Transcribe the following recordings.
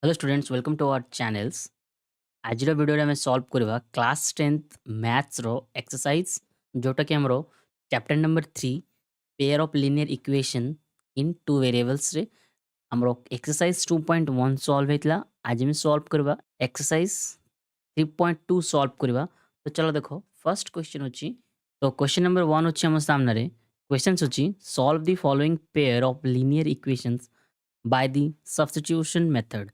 Hello students welcome to our channels. आज video आम solve करवा क्लास 10th मैथ्स रो एक्सरसाइज जोटा कि हमरो chapter number 3 pair of linear equation in two variables रे हमरो एक्सरसाइज 2.1 सॉल्व हेतला। आज हम सॉल्व करवा एक्सरसाइज 3.2 सॉल्व करवा। तो चलो देखो फर्स्ट क्वेश्चन होची। तो क्वेश्चन नंबर 1 होची हम सामने रे क्वेश्चन होची solve the following pair of linear equations by the substitution method.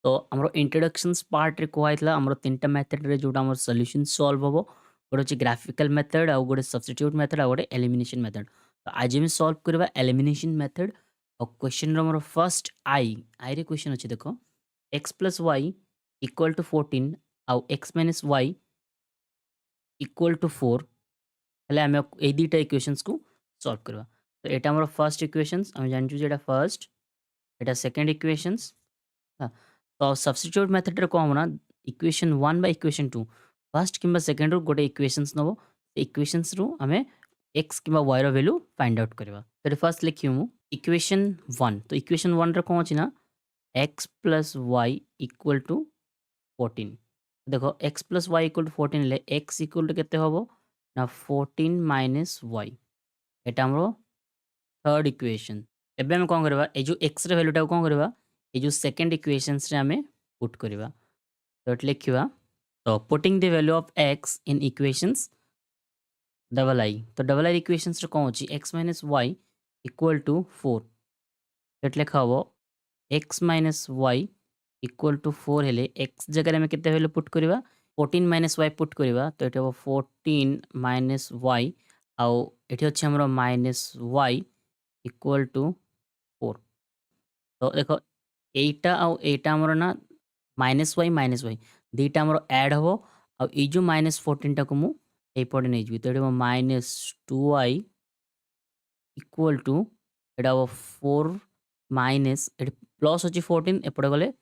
तो आमर इंट्रोडक्शंस पार्ट रे कहला आमर तीनटा मेथड रे जोटा आमर सॉल्यूशन सॉल्व हबो। गोटे होची ग्राफिकल मेथड आ गोटे सब्स्टिट्यूट मेथड आ गोटे एलिमिनेशन मेथड। तो आज हम सॉल्व करबा एलिमिनेशन मेथड। और क्वेश्चन रो आमर फर्स्ट आई रे क्वेश्चन अछि देखो x + y = 14 आ x - y = 4 हेले आमे ए दुटा इक्वेशंस को सॉल्व करबा। तो एटा आमर फर्स्ट इक्वेशंस हम जानचु जेटा फर्स्ट एटा सेकंड इक्वेशंस। हाँ, तो सब्स्टिट्यूट मेथड रे कौन ना इक्वेशन 1 बाय इक्वेशन 2 फर्स्ट किंबा सेकंड रो गोटे इक्वेशंस नबो इक्वेशंस रो हमें x किंबा y रो वैल्यू फाइंड आउट करबा। तो फर्स्ट लिखियो मु इक्वेशन 1। तो इक्वेशन 1 रे कौन अछि ना x + y = 14। देखो x + y = 14 ले x = केते होबो ना 14 - y। एटा हमरो थर्ड इक्वेशन। एबे हम कोन करबा ए जो x रे वैल्यू टा कोन करबा ए जो सेकंड इक्वेशंस रे हमें पुट करबा। तो एट लिखिबा तो putting the value of x in equations double I. तो डबल आई इक्वेशंस रे कोन अछि x - y = 4। एट लिखा हो x - y = 4 हेले x जगह में केते वैल्यू पुट करबा 14 - y पुट करबा। तो एटा हो 14 - y आउ एठी अछि हमरो -y = 4। तो देखो एटा आउ एटा हमरो ना -y दुईटा हमरो ऐड हबो। आ ई जो -14 टा को मु ए पटे नै जिवि। तो एटा -2y = एटा हो 4 माइनस एटी प्लस अछि 14 एपटे गले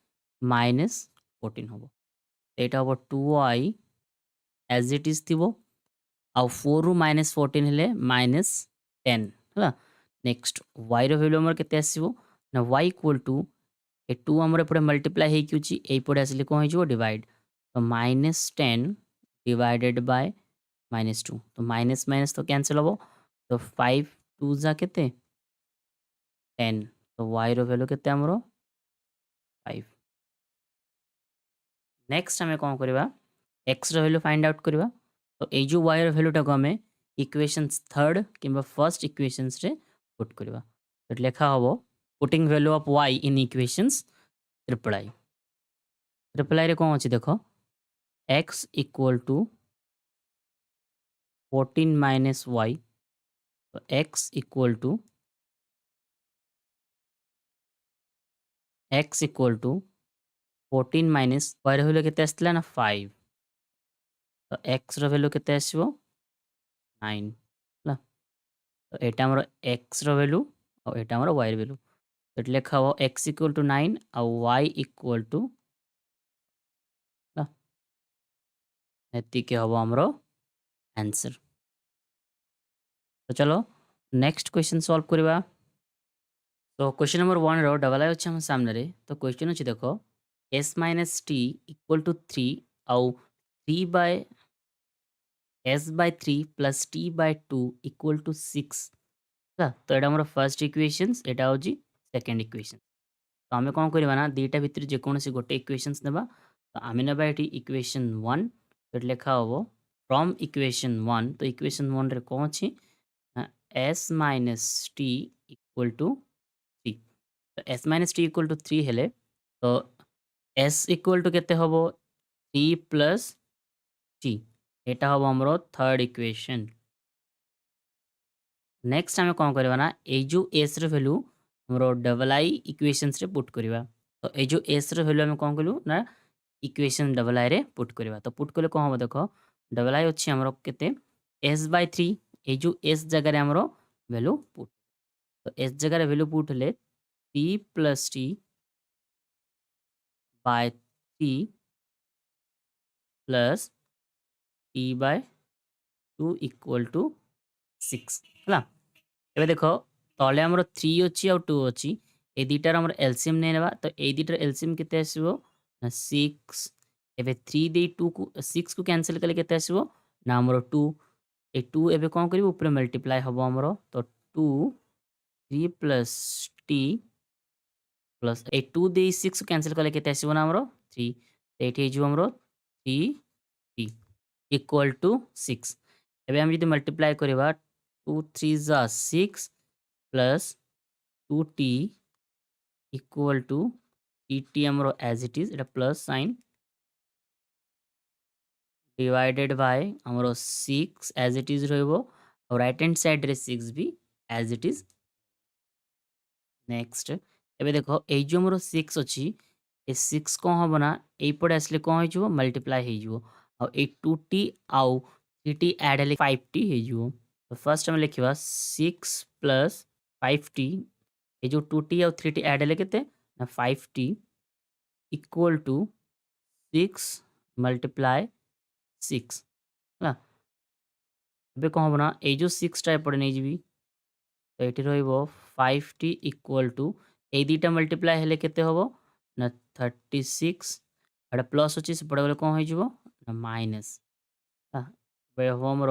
-14 हबो। एटा हो 2y एज इट इज थिबो आ 4 रु -14 हेले -10 हला। नेक्स्ट y रो वैल्यू हमर केते आसीबो ना y = ए 2 हमर एपटे मल्टीप्लाई हे किउची ए पटे आसिले कोन हिजो डिवाइड। तो -10 डिवाइडेड बाय -2 तो माइनस माइनस तो कैंसिल हबो। तो 5 2 जा केते 10। तो y रो वैल्यू केते हमरो 5। नेक्स्ट हमें कोन करबा x रो वैल्यू फाइंड आउट करबा। तो ए जो y रो वैल्यू टा को हमें इक्वेशंस थर्ड किंबा फर्स्ट इक्वेशंस रे पुट करबा। तो लेखा हबो putting value of y in equations triple I. Triple I रे कोन अछि देखो x = 14 - y। तो x = x = 14 माइनस y रो वैल्यू केते आस्थिला ना 5। तो x रो वैल्यू केते आसीबो 9 ହେଲା। तो एटा हमर x रो वैल्यू और एटा हमर y रो वैल्यू। तो एटा लेखा हो x = 9 और y = ହେଲା एतिके हबो हमरो आंसर। तो चलो नेक्स्ट क्वेश्चन सॉल्व करबा। तो क्वेश्चन नंबर 1 रो डबल आई अछि हम सामने रे। तो क्वेश्चन अछि देखो s - t = 3 और 3/s/3 + t/2 = 6 ହେଲା। तो एटा हमर फर्स्ट इक्वेशंस एटा होजी सेकंड इक्वेशन। तो आमे कोन करबा ना दुईटा भितर जे कोनोसी गोटे इक्वेशंस नेबा। तो आमे नेबा एठी इक्वेशन 1। तो एटा लेखा हबो फ्रॉम इक्वेशन 1। तो इक्वेशन 1 रे कोन अछि s - t = 3। तो s - t = 3 हेले तो s = केते हबो 3 + t। एटा हबो हमरो थर्ड इक्वेशन। नेक्स्ट आमे कोन करबा ना ए जो s रो वैल्यू हमरो डबल आई इक्वेशंस रे पुट करबा। तो ए जो s रो वैल्यू हम कोन कलु ना इक्वेशन डबल आई रे पुट करबा। तो पुट कले कोन हबो देखो डबल आई अछि हमरो केते s/3 ए जो s जगह रे हमरो वैल्यू पुट। तो s जगह रे वैल्यू पुट हेले 3 + t बाय 3 प्लस t/2 = 6 ହେଲା। एबे देखो तले हमरो 3 अछि और 2 अछि ए दुईटार आमर एलसीएम नहीं नेबा तो ए दुईटार एलसीएम केते आसीबो ना 6 एबे 3 दे 2 को 6 को कैंसिल कले केते आसीबो ना आमर 2 ए 2 एबे कोन करिवो ऊपर मल्टीप्लाई हबो आमर तो 2 3 प्लस टी प्लस ए 2 दे 6 कैंसिल कले केते आसीबो ना आमर 3 तो एठी हे जिवो आमर 3 टी इक्वल टू 6 एबे हम जदि मल्टीप्लाई करबा 2 3 जा 6 plus 2t equal to T आमर एज इट इज एटा प्लस साइन डिवाइडेड बाय आमर 6 एज इट इज रहिबो और राइट हैंड साइड रे 6 भी एज इट इज नेक्स्ट एबे देखो ए जो आमर 6 अछि ए 6 को हबो ना ए पड़े आसले को हो जिवो मल्टीप्लाई हे जिवो और ए 2t आउ 3t ऐड हेले 5t हे जिवो तो फर्स्ट हम लिखिबा 6 प्लस 5t ए जो 2t और 3t ऐड हेले केते ना 5t इक्वल टू 6 मल्टीप्लाई 6 ହେଲା ଏବେ କ'ଣ ହେବ ନା ଏଇ ଯେଉଁ 6ଟା ଏପଟେ ନେଇଯିବି ତ ଏଠି ରହିବ 5t ଇକ୍ୱାଲ୍ ଟୁ ଏଇ ଦୁଇଟା ମଲ୍ଟିପ୍ଲାଏ ହେଲେ କେତେ ହେବ ନା 36 ଏଇଟା ପ୍ଲସ୍ ଅଛି ସେପଟେ ଗଲେ କ'ଣ ହେଇଯିବ ନା ମାଇନସ୍ ଏବେ ହେବ ଆମର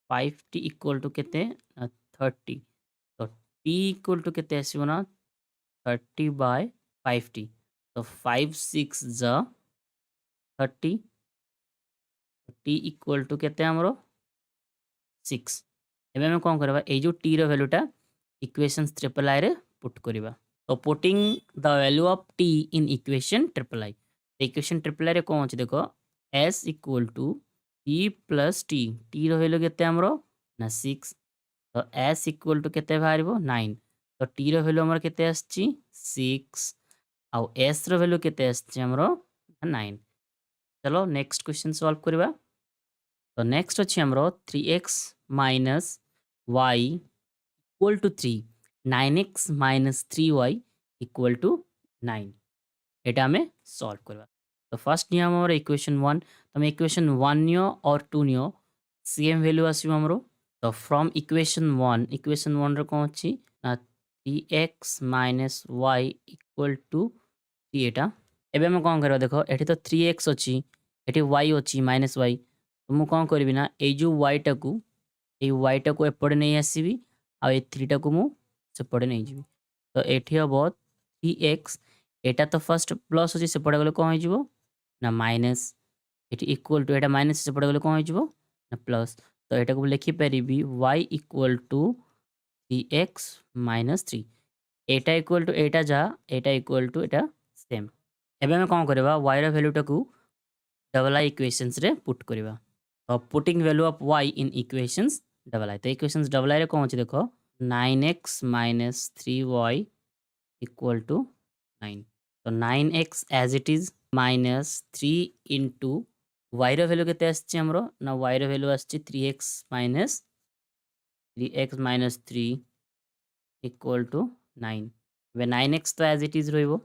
5t ଇକ୍ୱାଲ୍ ଟୁ କେତେ ନା 30 ତ t ଇକ୍ୱାଲ୍ ଟୁ କେତେ ଆସିବ ନା 30/5t ତ 5 6 ଜ 30 t इक्वल टू केते हमरो 6 एबे हम कोन करबा ए जो t रो वैल्यूटा इक्वेशंस ट्रिपल आई रे पुट करबा तो putting the value of t in equation triple I equation triple I रे कोन अछि देखो s equal to t plus t रो वैल्यू केते हमरो ना 6 तो s इक्वल टू केते बाहरिबो 9 तो t रो वैल्यू हमर केते आछि 6 आ s रो वैल्यू केते आछि हमरो 9 चलो नेक्स्ट क्वेश्चन सॉल्व करबा तो नेक्स्ट अच्छी हमरो 3x minus Y equal to 3 9x minus 3y equal to 9 एटा हमें सॉल्व करबा तो फर्स्ट नियम हमर इक्वेशन 1 तो हम इक्वेशन 1 नियो और 2 नियो सेम वैल्यू आसीबो हमरो तो फ्रॉम इक्वेशन 1 रे कोन अछि ना 3x minus y equal to 3 एटा एबे हम कोन करबा देखो एठी तो 3x अछि एठी y अछि माइनस y तो मु कोन करबी ना ए जो y टा को एपड़े नै आसीबी आ ए 3 टा को मु सेपड़े नै जिबी तो एठी हबो 3x एटा तो फर्स्ट प्लस अछि सेपड़े गले कोन हो जिवो ना माइनस एठी इक्वल टू एटा माइनस सेपड़े गले कोन हो जिवो ना प्लस तो एटा को लिखि परिबी y equal to 3x minus 3 एटा इक्वल टू एटा जा एटा इक्वल टू एटा सेम एबे हम कोन करबा y रो वैल्यू टाकू डबल आई इक्वेशंस रे पुट करबा तो putting value of y in equations double I तो इक्वेशंस डबल आई रे कोन अछि देखो 9x minus 3y equal to 9 तो 9x as it is minus 3 into y row value केते आछि हमरो ना y रो वैल्यू आछि 3x माइनस 3 इक्वल टू 9 एबे 9x तो एज इट इज रहइबो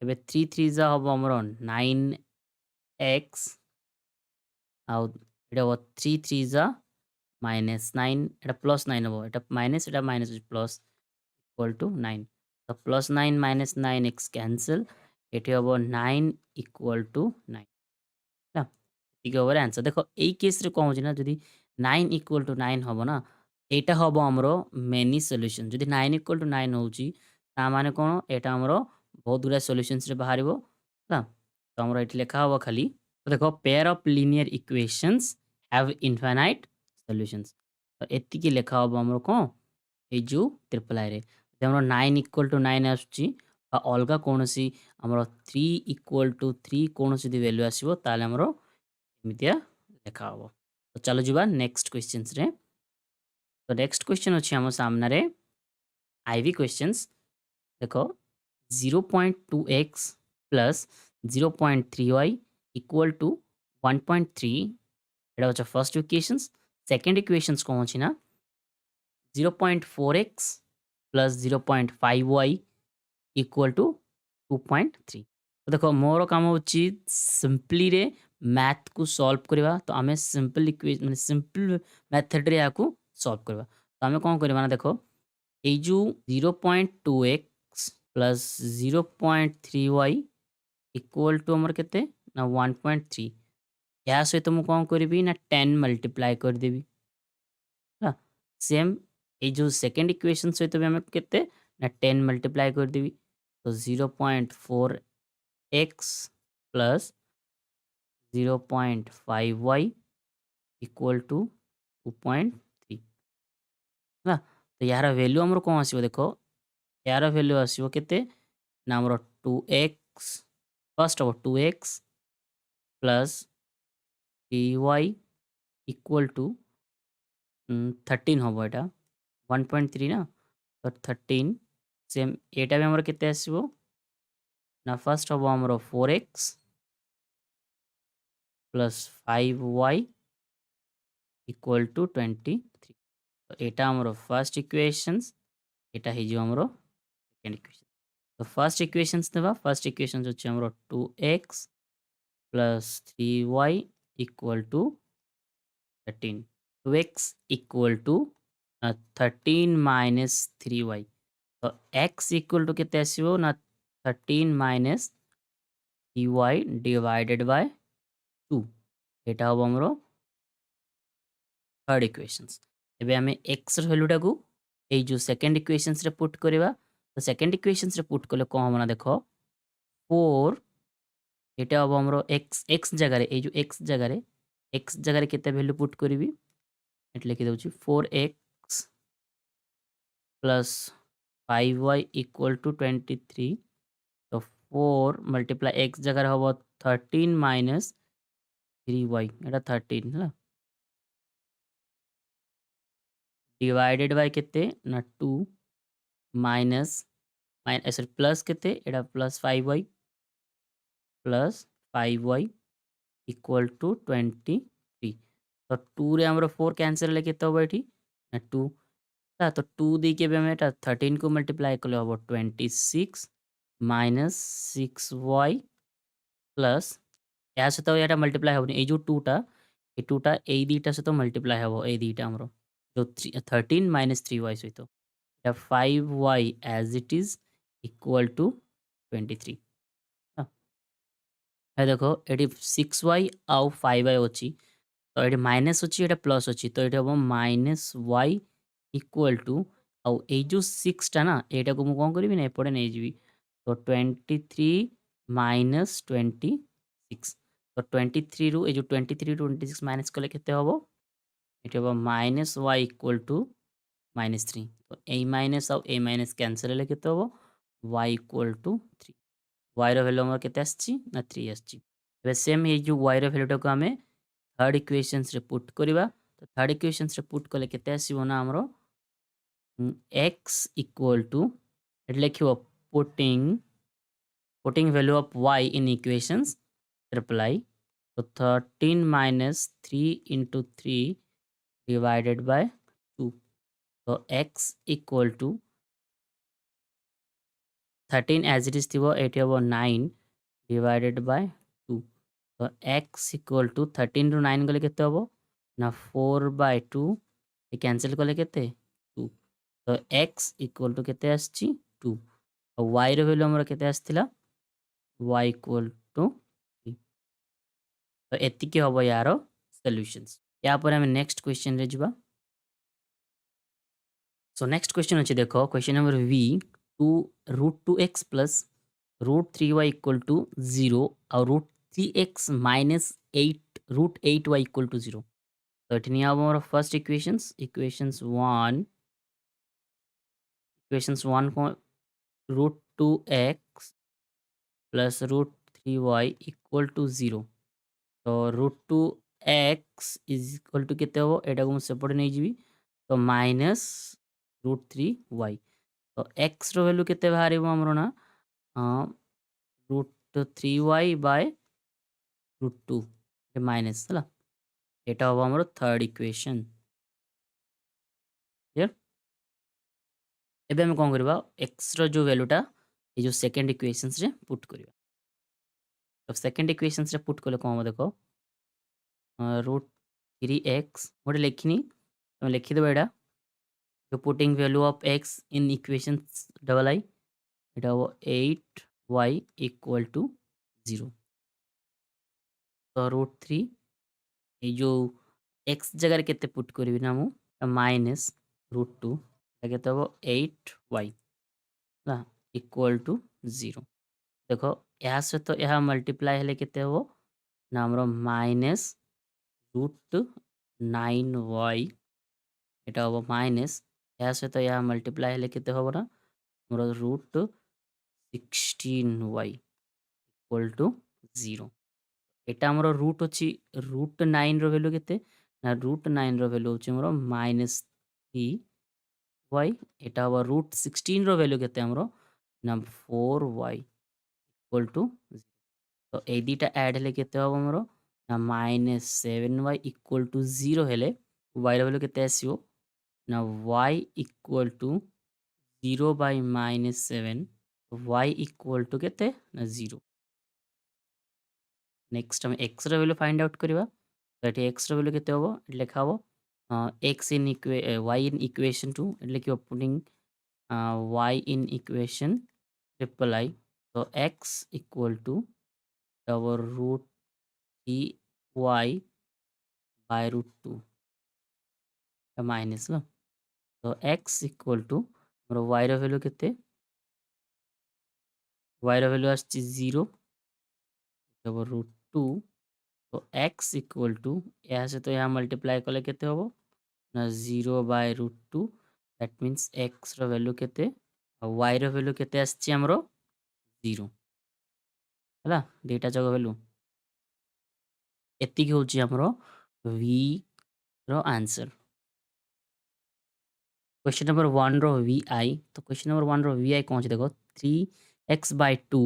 एबे 3 3 जा हबो हमरो 9x आउ एटा 3 3 जा माइनस 9 एटा प्लस 9 हबो एटा माइनस प्लस इक्वल टू 9 तो प्लस 9 माइनस 9x कैंसिल एठी हबो 9 इक्वल टू 9 ना ठीक है आंसर देखो ए केस रे कोन होछि ना जदी 9 इक्वल टू 9 हबो ना एटा हबो हमरो मेनी सॉल्यूशन जदी 9 इक्वल टू 9 होछि ता माने कोन एटा हमरो बहुत गुरा सॉल्यूशंस रे बाहरिबो ना तो हमरो एठी लिखा हबो खाली तो देखो pair of linear equations have infinite solutions तो एति की लिखा हबो हमरो कोन ए जो ट्रिपल आई रे जे हमरो 9 इक्वल टू 9 आछी बा अलगा कोनसी हमरो 3 इक्वल टू 3 कोनसी दि वैल्यू आसीबो ताले हमरो एमितिया लिखा हबो तो चलो जिबा नेक्स्ट क्वेश्चंस रे तो नेक्स्ट क्वेश्चन अछि हमर सामने रे आईवी क्वेश्चंस देखो 0.2x plus 0.3y equal to 1.3 Etah होचा first equations second equations कोन अछि ना 0.4x plus 0.5y equal to 2.3 तो देखो मोर काम होची सिंपली रे मैथ को सॉल्व करबा तो हमें सिंपल इक्वेशन माने सिंपल मेथड रे याकू सॉल्व करबा तो हमें कोन करबा ना देखो এই जो 0.2x plus 0.3y equal to आमर केते ना 1.3 या सहित मु कौन करी ना 10 मल्टीप्लाई करदेवी है सेम ये जो सेकेंड इक्वेशन सहित भी आम केते ना 10 मल्टीप्लाई करदेवी तो 0.4x plus 0.5y equal to 2.3 है तो यार वैल्यू आमर कौन आसो देख यार वैल्यू आसो केते ना आमर 2x फर्स्ट हम 2x plus 3y equal to 13 हम यहाँ 1.3 ना तो 13 सेम एटा भी आमर केते आसो ना फर्स्ट हम आमर 4x plus 5y equal to 23 तो एटा आमर फर्स्ट इक्वेशंस एटा ही जो आमर सेकेंड इक्वेशन तो फर्स्ट इक्वेशंस देवा फर्स्ट इक्वेशंस होचे आमर 2x plus 3y equal to 13 2x equal to 13 माइनस 3y तो x इक्वल टू केते आसीबो ना 13 माइनस 3y डिवाइडेड बाय 2 एटा हो हमरो थर्ड इक्वेशंस एबे हमें x र वैल्यूटा को ए जो सेकंड इक्वेशंस रे पुट करबा तो सेकंड इक्वेशंस रे पुट करले कोन हमना देखो 4 एटा हो हमरो x जगह रे ए जो x जगह रे केते वैल्यू पुट करबी एट लिखि दउची 4x plus 5y equal to 23 तो 4 मल्टीप्लाई x जगह हम 13 माइनस 3y एटा 13 है डिवाइडेड बाय केते ना 2 माइनस सॉरी प्लस केते एटा plus 5y plus 5y equal to 23 तो 2 रे हमरो 4 कैंसिल ले केते होबो एठी ना 2 तो 2 दी के हमें 13 को मल्टीप्लाई कले हम 26 माइनस 6y प्लस या सहित यहाँ मल्टीप्लाई हेनी ये जो टूटा ये टूटा ये दुटा सहित मल्टीप्लाई हम ये दुटा आमर जो 13 माइनस 3y सहित 5y as it is equal to 23 है देखो ये 6y आउ 5y अच्छी तो ये माइनस अच्छी ये प्लस अच्छी तो ये हम माइनस y इक्वल टू आउ ये जो 6टा ना यहाँ को मुझे कौन करी ना एपटे नहीं जी तो 23 माइनस 26 तो 23 रु जो 23 ରୁ 26 माइनस कले केते हबो एटी हबो minus y equal to minus 3 तो ए माइनस आउ ए माइनस कैंसिल ले केते हबो y equal to 3 y row value हमर केते आछि ना 3 आछि एबे सेम ये जो y रो वैल्यूटा को हमें थर्ड इक्वेशंस रे पुट करबा तो थर्ड इक्वेशंस रे पुट कले केते आसीबो ना हमरो x इक्वल टू एट लिखिबो putting value of y in equations reply so 13 minus 3 into 3 divided by 2 so x equal to 13 as it is thibo 8 over 9 divided by 2 so x equal to 13 ରୁ 9 গলে কেতে হবো না 4 by 2 এ ক্যান্সেল করলে কেতে 2 তো x equal to কেতে আসছি 2 ଆଉ y ର ভ্যালু ଆମର কেতে আসଥିଲା y equal to 3 तो एतिकी हबो यारो सॉल्यूशंस या पर हम नेक्स्ट क्वेश्चन रे जिबा सो नेक्स्ट क्वेश्चन अछि देखो question number v two √2x plus √3y equal to 0 और √3x minus 8 √8y equal to 0 तो एठनी अब हमर फर्स्ट इक्वेशंस 1 को √2x plus √3y equal to 0 तो √2x इज इक्वल टू केते हो एटा को सेपटे नहीं जीवी तो माइनस √3y तो x रो वैल्यू केते बाहरिबो हमरो ना √3y बाय √2 माइनस हला एटा हो हमरो थर्ड इक्वेशन क्लियर एबे हम कोन करबा x रो जो वैल्यूटा ये जो सेकंड इक्वेशंस रे पुट करबा तो सेकंड इक्वेशंस रे पुट करले कोन हम देखो √3x गोटे लिखनी तुम लिखिदेव एटा So putting value of x in equations double I, it have 8y equal to 0. So root 3 ये जो x जगह केते पुट करी ना मु माइनस रूट 2 केते हबो 8y ना इक्वल टू 0. देखो या सहित या मल्टीप्लाई हेले केते हबो ना हमरो माइनस रूट 9y এটা হবো মাইনাস এর সাথে ইয়া মাল্টিপ্লাই হলে কেতে হবো না আমরা রুট 16y ইকুয়াল টু 0. এটা আমার রুট হচ্ছে রুট 9 র ভ্যালু কেতে না রুট 9 র ভ্যালু হচ্ছে আমার মাইনাস 3y. এটা হবো রুট 16 র ভ্যালু কেতে আমরা না 4y ইকুয়াল টু 0. তো এই দুইটা অ্যাড হলে কেতে হবো আমার না মাইনাস 7y ইকুয়াল টু 0 হলে y র ভ্যালু কেতে আসিও না y equal to 0 by minus 7 y equal to केते ना 0. नेक्स्ट हम x ର वैल्यू फाइंड आउट करबा तो एठी x ର वैल्यू केते होबो लेखा होबो x in y in equation 2 એટલે કે putting y in equation triple I. तो x equal to our root 3y by root 2 minus ना तो x equal to ଆମର y ର वैल्यू केते y ର वैल्यू আসছে 0 over root 2. तो x इक्वल टू यहाँ से तो यहाँ मल्टीप्लाई कले केते होबो ना 0 by root 2 that means x रो वैल्यू केते और y रो वैल्यू केते आछी हमरो 0 हला डेटा जगह वैल्यू एतिक होची हमरो v रो आंसर. क्वेश्चन नंबर 1 रो vi तो क्वेश्चन नंबर 1 रो vi कोन देखो 3x by 2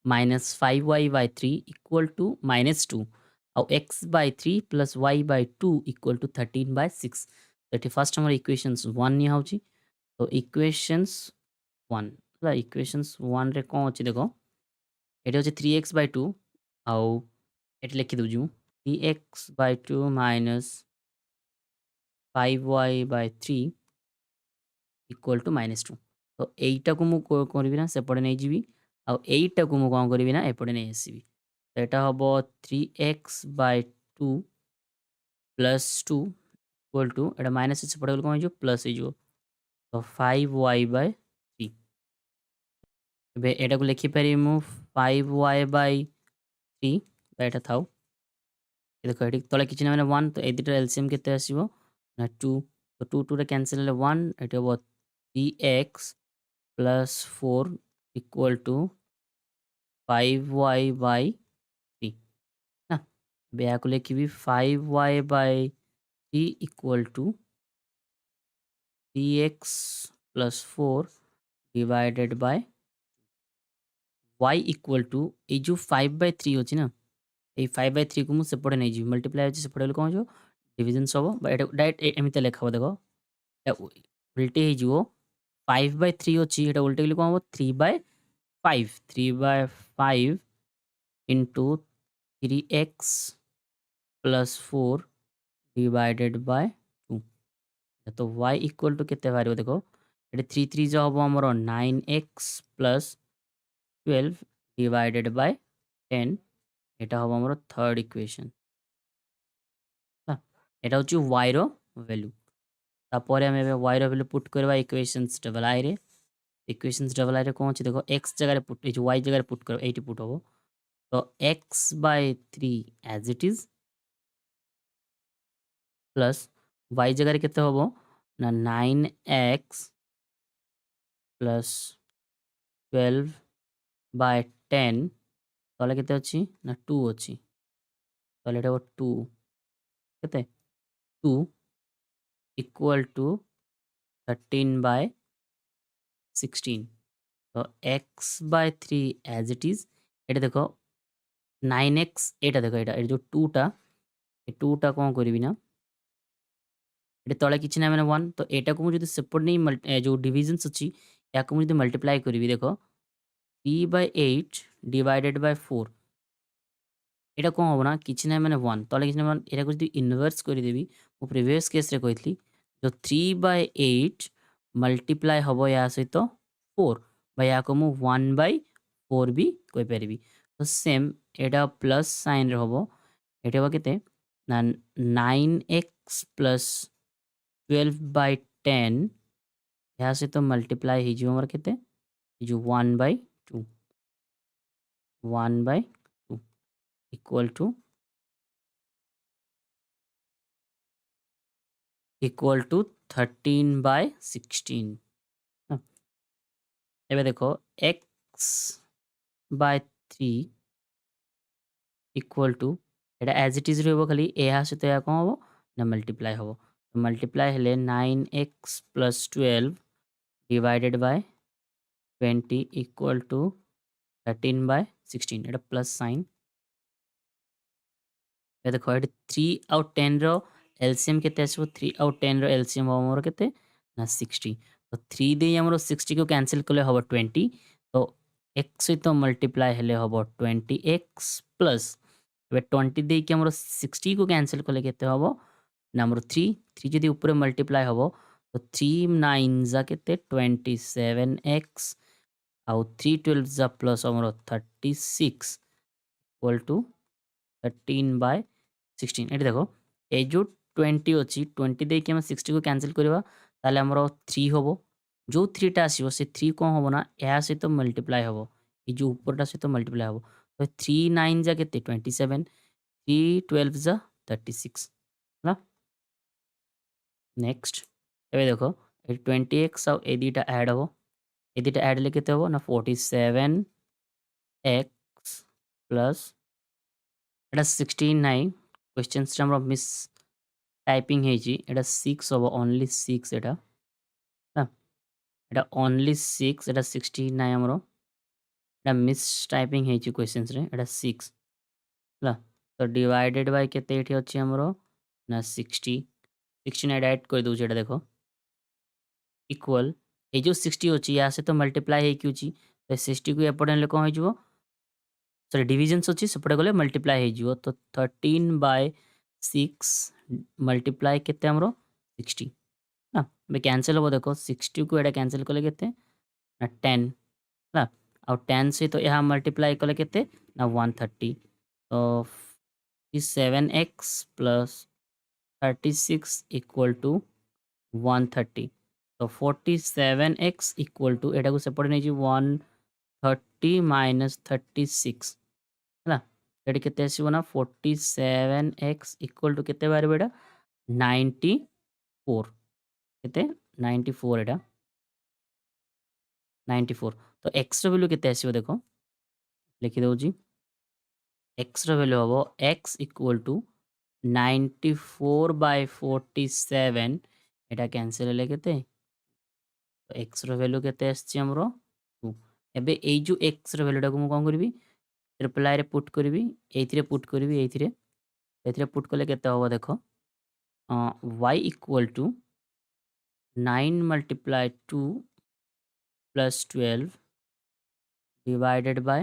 minus 5y by 3 equal to minus 2 और x by 3 plus y by 2 equal to 13 by 6. तो ये फर्स्ट हमारे इक्वेशंस 1 नहीं होची तो इक्वेशंस 1 ला इक्वेशंस 1 रे कोन होची देखो एटा होची 3x by 2 और एटा लिखि दउजु 3x by 2 minus 5y by 3 equal to minus 2. तो एटा को मु करबी ना सेपटे नै जीवी और एटा को मु कोन करबी ना एपटे नै आसीबी तो एटा हबो 3x by 2 plus 2 equal to Etah minus सेपटे कोन हो जो प्लस हो जो तो 5y by 3. एबे एटा को लिखि पारि मु 5y by 3 एटा थाउ ये देखो एटी तले किछि ना माने 1 तो ए दुटा एलसीएम केते आसीबो ना 2 तो 2 2 रे कैंसिल ले 1 एटा हबो 3x plus 4 equal to 5y by 3 ना एबे या को लिखिबी 5y by 3 equal to 3x plus 4 divided by y equal to ए जो 5 by 3 होची ना ए 5 by 3 को मु सेपटे नै जी मल्टीप्लाई होची सेपटे ले कोन जो डिवीजन सब बा एटा डायरेक्ट एमिते लेखाबो देखो उल्टे हे जो 5 by 3 होची एटा उल्टे ले कोन हो 3 by 5 3 by 5 into 3x plus 4 divided by 2 तो y equal to केते बारिबो देखो एटा 3 3 जो हबो हमरो 9x plus 12 divided by 10 এটা হবো আমার থার্ড ইকুয়েশন এটা হচ্ছে y র ভ্যালু তারপরে আমি এবে y র ভ্যালু পুট করবা ইকুয়েশনস ডবল i রে ইকুয়েশনস ডবল i রে কোন আছে দেখো x জায়গায় পুট এই যে y জায়গায় পুট করো এইটি পুট হবো তো x by 3 as it is plus y জায়গায় কেতে হবো না 9x প্লাস 12 by 10 তাহলে কেতে ଅଛି না 2 ଅଛି তাহলে এটা হবো 2 কেতে 2 equal to 13 by 16 तो x by 3 as it is এটা দেখো 9x এটা দেখো এটা जो 2 টা এই 2 টা কোন করবি না এটা তলে কিছু না মানে 1 তো এটাକୁ ମୁଁ ଯଦି ସେପଟେ ନେଇ जो डिविजन्स ଅଛି याକୁ ମୁଁ ଯଦି ମଲ୍ଟିପ୍ଲାଏ କରିବି ଦେଖ 3 by 8 divided by 4 এটা কোন হবো না କିଛି ନା ମାନେ 1 ତଳେ କିଛି ନା ଏଟାକୁ ଯଦି ଇନଭର୍ସ କରିଦେବି ମୁଁ ପ୍ରିଭିୟସ୍ କେସ୍ରେ କହିଥିଲି जो 3/8 मल्टीप्लाई हम या सहित 4 या को मु 1/4 भी कोई परिबी तो सेम एटा प्लस साइन रे हबो एटा हो केते ना 9x प्लस 12/10 या सहित मल्टीप्लाई हे जो हमर केते जो 1/2 1/2 इक्वल टू 13/16 हाँ, एबे देखो x/3 equal to Etah as it is रहबो खाली ए हा सहित या कोन हबो ना मल्टीप्लाई हबो तो मल्टीप्लाई हेले 9x plus 12 divided by 20 equal to 13/16 एटा प्लस साइन ए देखो एटा 3 आउ 10 रो एलसीएम केते आसबो 3 आउ 10 रो एलसीएम हमर केते ना 60 तो 3 दे हमर 60 को कैंसिल करले हबो 20 तो x सहित मल्टीप्लाई हेले हबो 20x प्लस एबे 20 दे कि हमर 60 को कैंसिल करले केते हबो ना हमर 3 जदी ऊपर मल्टीप्लाई हबो तो 3 9 जा केते 27x आउ 3 12 जा प्लस हमर 36 इक्वल टू 13/16 एटी देखो ए जो 20 अछि 20 दे कि हम 60 को कैंसिल करबा ताले हमर 3 होबो जो 3 टा आसीबो से 3 कोन होबो ना या से तो मल्टीप्लाई होबो ए जो ऊपर टा से तो मल्टीप्लाई होबो तो 3 9 जा केते 27 3 12 जा 36 ना नेक्स्ट एबे देखो 20x आउ ए दीटा ऐड होबो ए दीटा ऐड ले केते होबो ना 47x प्लस एटा 69 क्वेश्चंस रे हमरा मिस टाइपिंग हेची एटा 6 होबो ओनली 6 एटा ना एटा ओनली 6 एटा 69 हमरो एटा मिस टाइपिंग हेची क्वेश्चंस रे एटा 6 ना तो डिवाइडेड बाय केते एठी अछि हमरो ना 60 16 ऐड कर दउ एटा देखो इक्वल ए जो 60 अछि या से तो मल्टीप्लाई हे किउची तो 60 को एपटे ले कोन हो जिवो सॉरी डिविजन्स अछि सेपटे गले मल्टीप्लाई हे जिवो तो 13/6 मल्टीप्लाई केते हमरो 60 ना बे कैंसिल हो देखो 60 को एटा कैंसिल कले केते ना 10 ना और 10 से तो यहाँ मल्टीप्लाई कले केते ना 130 तो 7x प्लस 36 इक्वल टू 130 तो 47x इक्वल टू एटा को सेपटे नै जी 130 माइनस 36 है एटी केते आसीबो ना 47x इक्वल टू केते बारे बेटा 94 केते 94 एटा 94 तो x रो वैल्यू केते आसीबो देखो लिखि दउ जी x रो वैल्यू हबो x equal to 94/47 Etah cancel ले केते तो x रो वैल्यू केते आछि हमरो 2 एबे ए जो x रो वैल्यू टा को मु कोन करबी ट्रिपल आई रे पुट करबी एथिरे पुट करबी एथिरे पुट कले केते होबो देखो y equal to 9 multiply 2 plus 12 divided by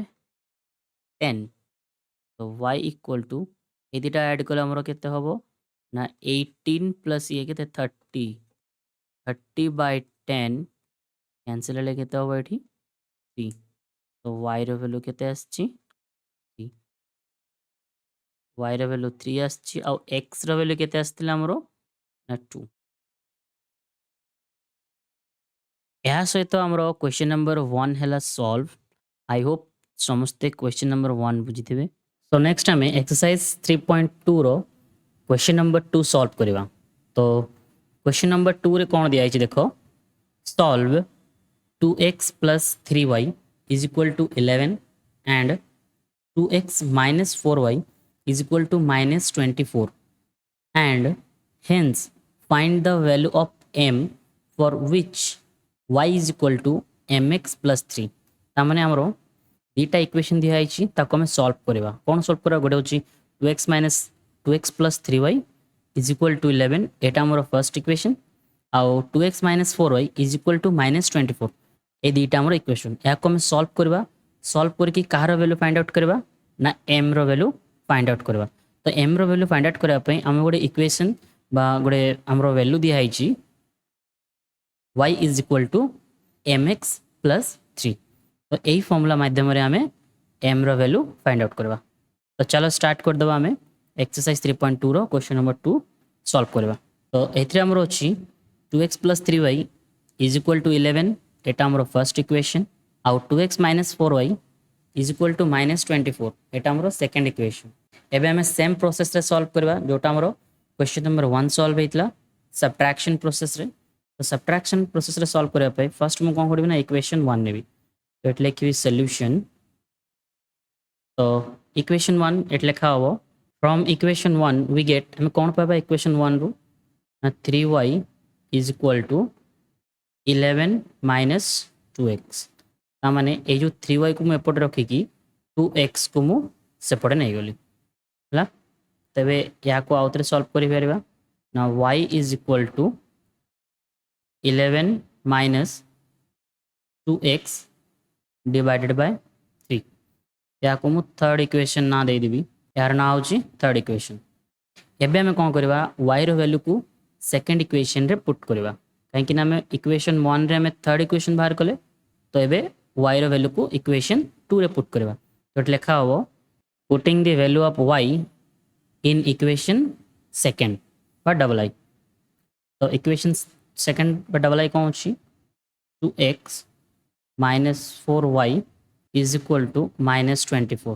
10 तो y इक्वल टू ए दुटा ऐड कले हमरो केते होबो ना 18 प्लस ये केते 30/10 कैंसिल ले केते होबो एठी 3 तो y रो वैल्यू केते आछि 3 y रो वैल्यू 3 आछि आ x रो वैल्यू केते आस्थिला हमरो ना 2 या सहित हमरो क्वेश्चन नंबर 1 हैला सॉल्व आई होप समस्ते क्वेश्चन नंबर 1 बुझिथिबे सो नेक्स्ट हमें एक्सरसाइज 3.2 रो क्वेश्चन नंबर 2 सॉल्व करबा तो क्वेश्चन नंबर 2 रे कोन दिया छि देखो solve 2x plus 3y is equal to 11 and 2x minus 4y is equal to minus 24 and hence find the value of m for which y is equal to mx plus 3 तामने हमरो दीटा equation दिया आइछि ताको हम solve करबा कोन solve करबा गोटे होछि 2x minus 2x plus 3y is equal to 11 एटा हमरो first equation आउ 2x minus 4y is equal to minus 24 ए दीटा हमरो इक्वेशन या को हम सॉल्व करके कहार वैल्यू फाइंड आउट करबा ना m रो वैल्यू फाइंड आउट करबा तो m रो वैल्यू फाइंड आउट करबा पई हम गोटे इक्वेशन बा गोटे हमरो वैल्यू दिया आइछि y is equal to mx plus 3 तो यही फॉर्मूला माध्यम आम m रो वैल्यू फाइंड आउट करवा तो चलो स्टार्ट कर दबा आम एक्सरसाइज 3.2 रो क्वेश्चन नंबर 2 सॉल्व करवा तो एथरे हमर अछि 2x plus 3y is equal to 11 एटा हमर फर्स्ट इक्वेशन आउ 2x minus 4y is equal to minus 24 एटा हमर सेकंड इक्वेशन एबे हमें सेम प्रोसेस रे सॉल्व करवा जोटा हमर क्वेश्चन नंबर 1 सॉल्व हेतला सब्ट्रैक्शन प्रोसेस रे तो सब्ट्रैक्शन प्रोसेस रे सॉल्व करबा पे फर्स्ट मु कोन करबी ना इक्वेशन 1 नेबी तो एट लिखबी सॉल्यूशन तो इक्वेशन 1 एट लिखा हो फ्रॉम इक्वेशन 1 वी गेट हमें कौन पाबा इक्वेशन 1 रू 3y is equal to 11 minus 2x ता माने ए जो 3y को मु एपटे रखिकी 2x को मु सेपटे नहीं गली हला तबे या को आउतरे सॉल्व करि परबा ना y is equal to 11 minus 2x divided by 3 या को मु थर्ड इक्वेशन ना दे देबी यार ना होची थर्ड इक्वेशन एबे हमें कोन करबा y रो वैल्यू को सेकंड इक्वेशन रे पुट करबा काहे कि ना हमें इक्वेशन 1 रे हमें थर्ड इक्वेशन बाहर कले तो एबे y रो वैल्यू को इक्वेशन 2 रे पुट करबा तो एट लिखा हो putting the value of y in equation second बा डबल आई तो इक्वेशन सेकंड बा डबल आई कौन छी 2x minus 4y is equal to minus 24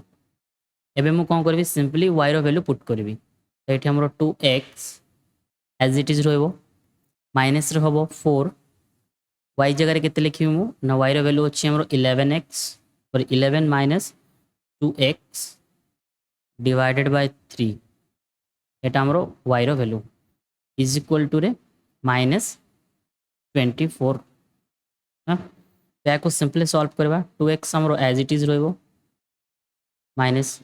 एबे मु कोन करबी सिंपली y रो वैल्यू पुट करबी तो एठी हमरो 2x एज इट इज रहबो माइनस रे हबो 4 y जगह रे केते लिखिबी मु ना y रो वैल्यू अछि हमरो 11x और 11 माइनस 2x डिवाइडेड बाय 3 एटा हमरो y row value is equal to रे माइनस 24 हां या को सिंपली सॉल्व करबा 2x हमरो एज इट इज रहबो माइनस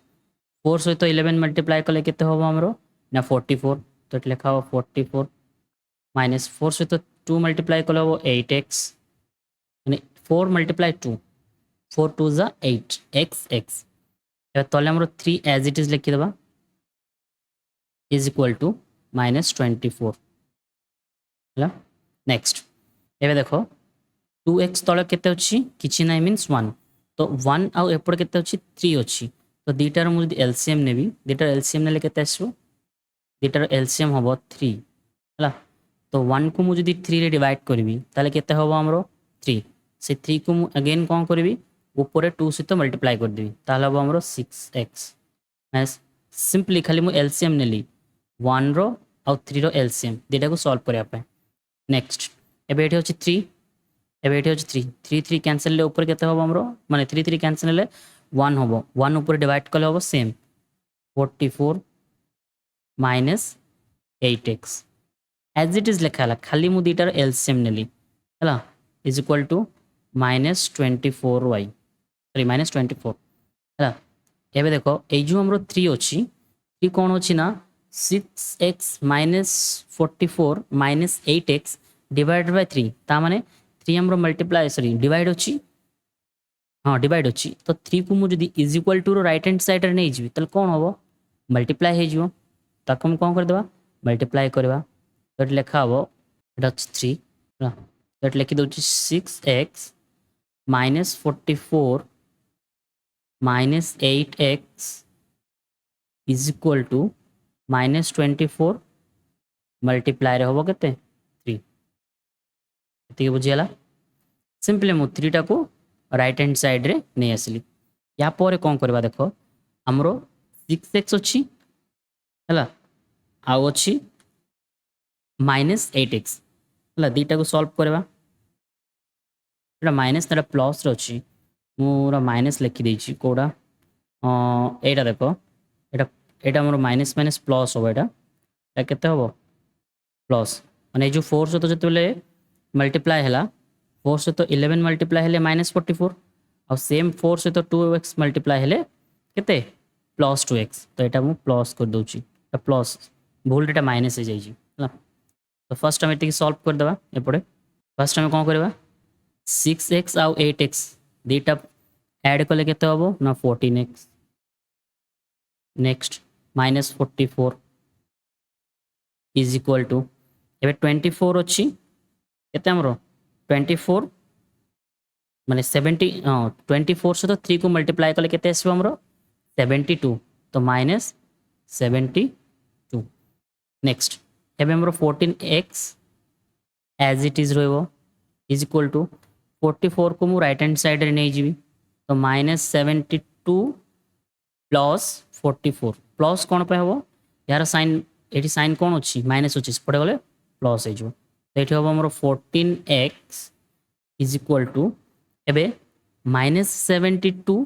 4 सहित 11 मल्टीप्लाई कले केते होबो हमरो ना 44 तो एट लिखा हो 44 माइनस 4 सहित 2 मल्टीप्लाई कले होबो 8x यानी 4 मल्टीप्लाई 2 4 2 जा 8 x x एबे तले हमरो 3 एज इट इज लिखि देबा इज इक्वल टू माइनस 24 हला नेक्स्ट एबे देखो 2x तले केते अछि किछि नै मींस 1 तो 1 आउ एपड़ केते अछि 3 अछि तो दीटार मु जदि एलसीएम नेबी दीटार एलसीएम नेले केते आसबो दीटार एलसीएम हबो 3 हला तो 1 को मु जदि 3 रे डिवाइड करबी ताले केते हबो हमरो 3 से 3 को मु अगेन कोन करबी ऊपर 2 सहित मल्टीप्लाई कर देबी ताले हबो हमरो 6x मैस सिंपली खाली मु एलसीएम नेली 1 रो आउ 3 रो एलसीएम दीटा को सॉल्व करया पे नेक्स्ट एबे एठी अछि 3 एबे एठी अछि 3 3 3 कैंसिल ले ऊपर केते हबो हमरो माने 3 3 कैंसिल ले 1 हबो 1 ऊपर डिवाइड कले हबो same 44 minus 8x as it is लिखाला खाली मु दीटार एलसीएम नेली हला is equal to minus 24y sorry minus 24 हला एबे देखो ए जो हमरो 3 अछि 3 कोन अछि ना 6x minus 44 minus 8x divided by 3 ता माने 3 हमरो मल्टीप्लाई सॉरी डिवाइड अछि हाँ डिवाइड अच्छी तो 3 को मुझे is equal to right hand side नहीं जी तो कौन हम मल्टीप्लाई हो ताको हम कौन करदेवा मल्टीप्लाई करवा तो लिखा हम एटा 3 तो लिखि दउची 6x minus 44 minus 8x is equal to minus 24 multiply रे हम केते 3 एति बुझियाला सिंपली मु 3 टा को राइट हैंड साइड रे नहीं आसली या पर कौन करवा देखो हमरो 6x अच्छी हला आउ अच्छी माइनस 8x हला दीटा को सॉल्व करवा एटा माइनस तेरा प्लस रे अच्छी मोरा माइनस लिखि देछि कोडा एटा देखो एटा एटा हमरो माइनस माइनस प्लस हो एटा केते हो प्लस माने जो 4 से तो जतले मल्टीप्लाई हला 4 से तो 11 मल्टीप्लाई हेले माइनस 44 और सेम 4 से तो 2x मल्टीप्लाई हेले केते प्लस 2x तो एटा मु प्लस कर दोची प्लस भूल डेटा माइनस हो जाई हला तो फर्स्ट हम एटी सॉल्व कर देबा एपड़े फर्स्ट हम कोन करबा 6x आउ 8x डेटा ऐड कले केते होबो ना 14x next minus 44 is equal to एबे 24 अछि केते हमरो 24 माने 70 24 सहित 3 को मल्टीप्लाई कले केते आसबो हमरो 72 तो माइनस 72 नेक्स्ट एबे हमरो 14x एज इट इज रहबो इज इक्वल टू 44 को मु राइट हैंड साइड रे नै जीवी तो माइनस 72 प्लस 44 प्लस कोन पे हबो यार साइन एठी साइन कोन अछि माइनस अछि पड़े गले प्लस हे जो तो एठी हबो हमरो 14x इज इक्वल टू एबे माइनस 72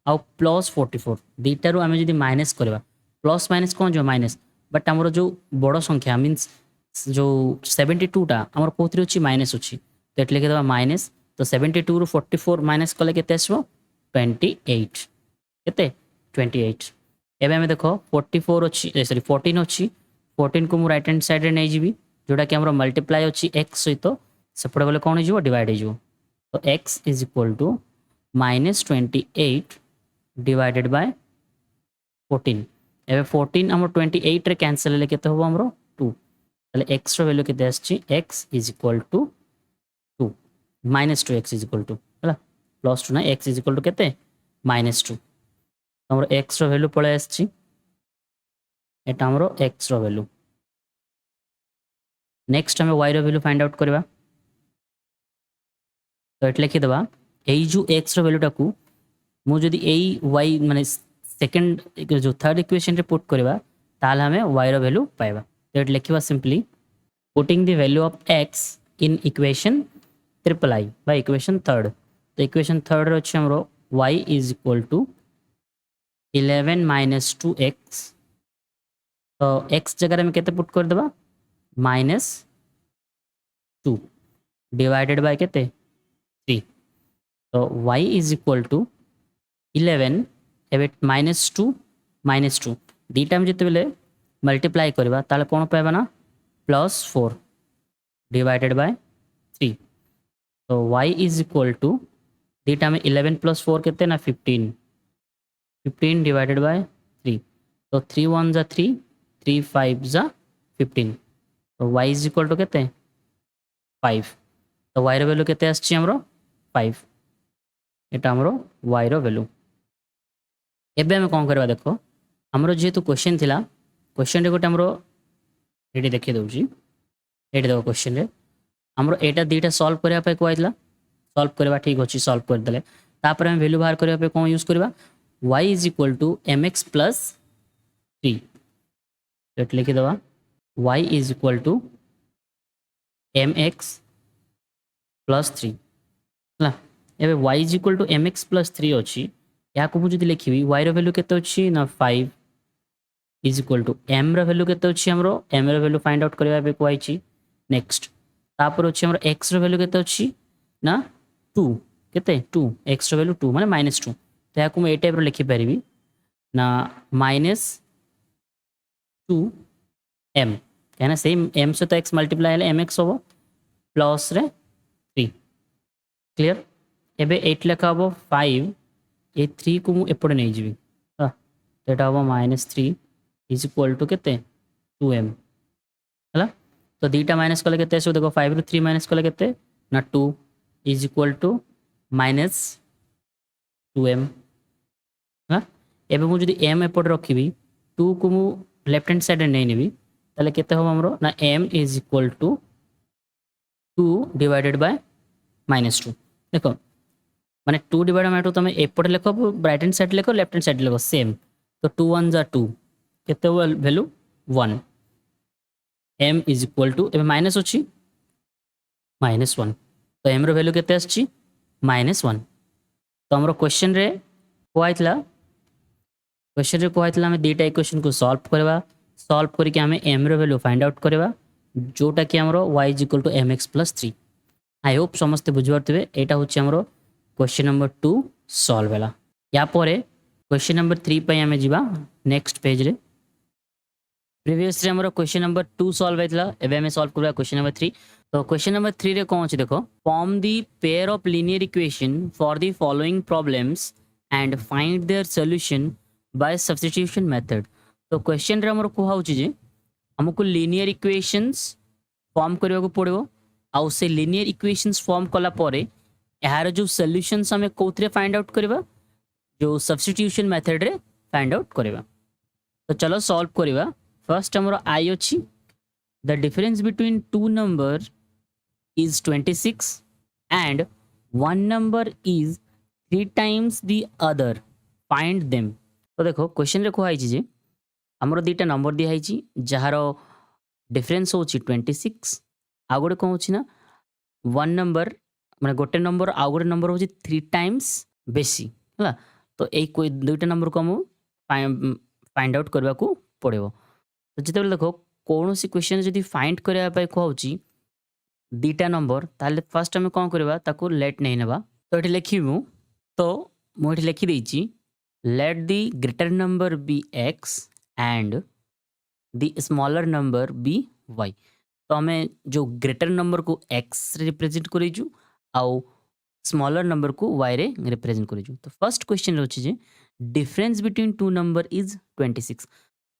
आउ प्लस 44 दुईटारू आम जब माइनस करवा प्लस माइनस कौन जो माइनस बट आमर जो बड़ संख्या मीन्स जो 72 टा आमर कौन अच्छी माइनस अच्छी तो ये लिखिदेवा माइनस तो 72 रु 44 माइनस कले केते आसबो 28 केते 28 एबे हमें देखो 44 अच्छी सॉरी 14 अच्छी 14 को मु राइट हैंड साइड रे नै जीवी जोटा कि हमर मल्टीप्लाई अच्छी x सहित सेपटे गले कौन हो डिवाइड हो तो x is equal to minus 28 divided by 14 एबे 14 हमर 28 रे कैंसिल ले केते होबो हमरो 2 तले x रो वैल्यू केते आछि x is equal to 2 minus 2x is equal to हला प्लस 2 ना x इज इक्वल टू केते माइनस 2 हमरो x रो वैल्यू पळे आछि एटा हमरो x रो वैल्यू नेक्स्ट हमें y रो वैल्यू फाइंड आउट करबा तो एट लिखि देबा एई जो x रो वैल्यू टाकू मु जदि एई y माने सेकंड जो थर्ड इक्वेशन रे पुट करबा ताल हमें y रो वैल्यू पाइबा तो एट लिखिबा simply putting the value of x in equation triple I by equation third तो इक्वेशन थर्ड रे अछि हमरो y is equal to 11 minus 2x तो x जगह में केते पुट कर देबा माइनस 2 डिवाइडेड बाय केते 3 तो y इज इक्वल टू 11 एबे माइनस 2 दीटा में जिते बेले मल्टीप्लाई करबा ताले कोन पाइबा ना प्लस 4 डिवाइडेड बाय 3 तो y इज इक्वल टू दीटा में 11 प्लस 4 केते ना 15 डिवाइडेड बाय 3 तो 3 1 जा 3 3 5 जा 15 तो y इज इक्वल टू केते 5 तो y रो वैल्यू केते आछि हमरो 5 एटा हमरो y रो वैल्यू एबे हम कोन करबा देखो हमरो जेतु क्वेश्चन थिला क्वेश्चन रे गोटे हमरो एडी देखि दउची एडी देखो क्वेश्चन रे हमरो एटा दीटा सॉल्व करबा पे कोइतला सॉल्व करबा ठीक होची सॉल्व कर देले तापर हम वैल्यू बाहर करबा पे कोन यूज करबा y is equal to mx plus 3 एट लिखि दवा y is equal to mx plus 3 हला एबे y is equal to mx plus 3 अछि या को जदि लिखिबी y रो वैल्यू केते अछि ना 5 इज इक्वल टू m रो वैल्यू केते अछि हमरो m रो वैल्यू फाइंड आउट करबा पे कोइ छी नेक्स्ट तापर अछि हमरो x रो वैल्यू केते अछि ना 2 केते 2 x रो वैल्यू 2 माने माइनस 2 तो या को ए टाइप रो लिखि परिबी ना माइनस 2 m कहना सेम m से तो x मल्टीप्लाई ले mx होबो प्लस रे 3 क्लियर एबे 8 लेखा होबो 5 ये 3 को मु एपड़े नहीं जीवी तो एटा होबो -3 इज इक्वल टू केते 2m हला तो दीटा माइनस कले केते सो देखो 5 रु 3 माइनस कले केते ना 2 इज इक्वल टू -2m हा एबे मु जदी m एपड़े रखिबी 2 को मु लेफ्ट हैंड साइड नहीं नेबी ताले केते होबो हमरो ना m is equal to 2 divided by -2 देखो माने 2 डिवाइड बाय 2 तमे एपटे लेखो राइट हैंड साइड लेखो लेफ्ट हैंड साइड लेखो सेम तो 2 1 जा 2 केते value 1 m is equal to एबे माइनस अछि -1 तो m रो वैल्यू केते आछि -1 तो हमरो क्वेश्चन रे कोआइतला हमें दीटा इक्वेशन को सॉल्व करके हमें m रो वैल्यू फाइंड आउट करबा जोटा कि हमरो y is equal to mx plus 3 I hope समस्त बुझ पारथिबे एटा होछि हमरो क्वेश्चन नंबर 2 सॉल्व होला या परे क्वेश्चन नंबर 3 पे हमें जीवा नेक्स्ट पेज रे प्रीवियस रे हमरो क्वेश्चन नंबर 2 सॉल्व हेतला एबे हमें सॉल्व करबा क्वेश्चन नंबर 3 तो क्वेश्चन नंबर 3 रे कोन अछि देखो form the pair of linear equation for the following problems and find their solution bye substitution method तो क्वेश्चन रे हमरो कोहा होछि जे हमको लीनियर इक्वेशंस फॉर्म करबा को पड़िबो आउ से लिनियर इक्वेशंस फॉर्म कला परे यार जो सॉल्यूशंस हमें कोथरे फाइंड आउट करबा जो सब्स्टिट्यूशन मेथड रे फाइंड आउट करबा। तो चलो सॉल्व करबा। फर्स्ट हमरो आई अछि the difference between two number is 26 and one number is 3 times the other, find them। तो देखो क्वेश्चन रे कहै छी जे हमरो दुटा नंबर दिया है जार डिफरेंस होची 26 आ गोटे कौन होची ना वन नंबर माने गोटे नंबर आ गोटे नंबर होची 3 टाइम्स बेसी हला। तो ए कोई दुटा नंबर को हम फाइंड आउट करबा को पड़ेबो। तो जते देखो कौन सी क्वेश्चन जदी फाइंड करबा पाई कहउची दुटा नंबर ताले फर्स्ट हमें कौन करबा ताको लेट नहीं नेबा। तो एठी लिखिबु तो मो एठी लिखि देइची let the greater number be x and the smaller number be y। तो हमें जो ग्रेटर नंबर को x रे रिप्रेजेंट करिजु आउ स्मॉलर नंबर को y रे रिप्रेजेंट करिजु। तो फर्स्ट क्वेश्चन रे होची जे difference between two number is 26।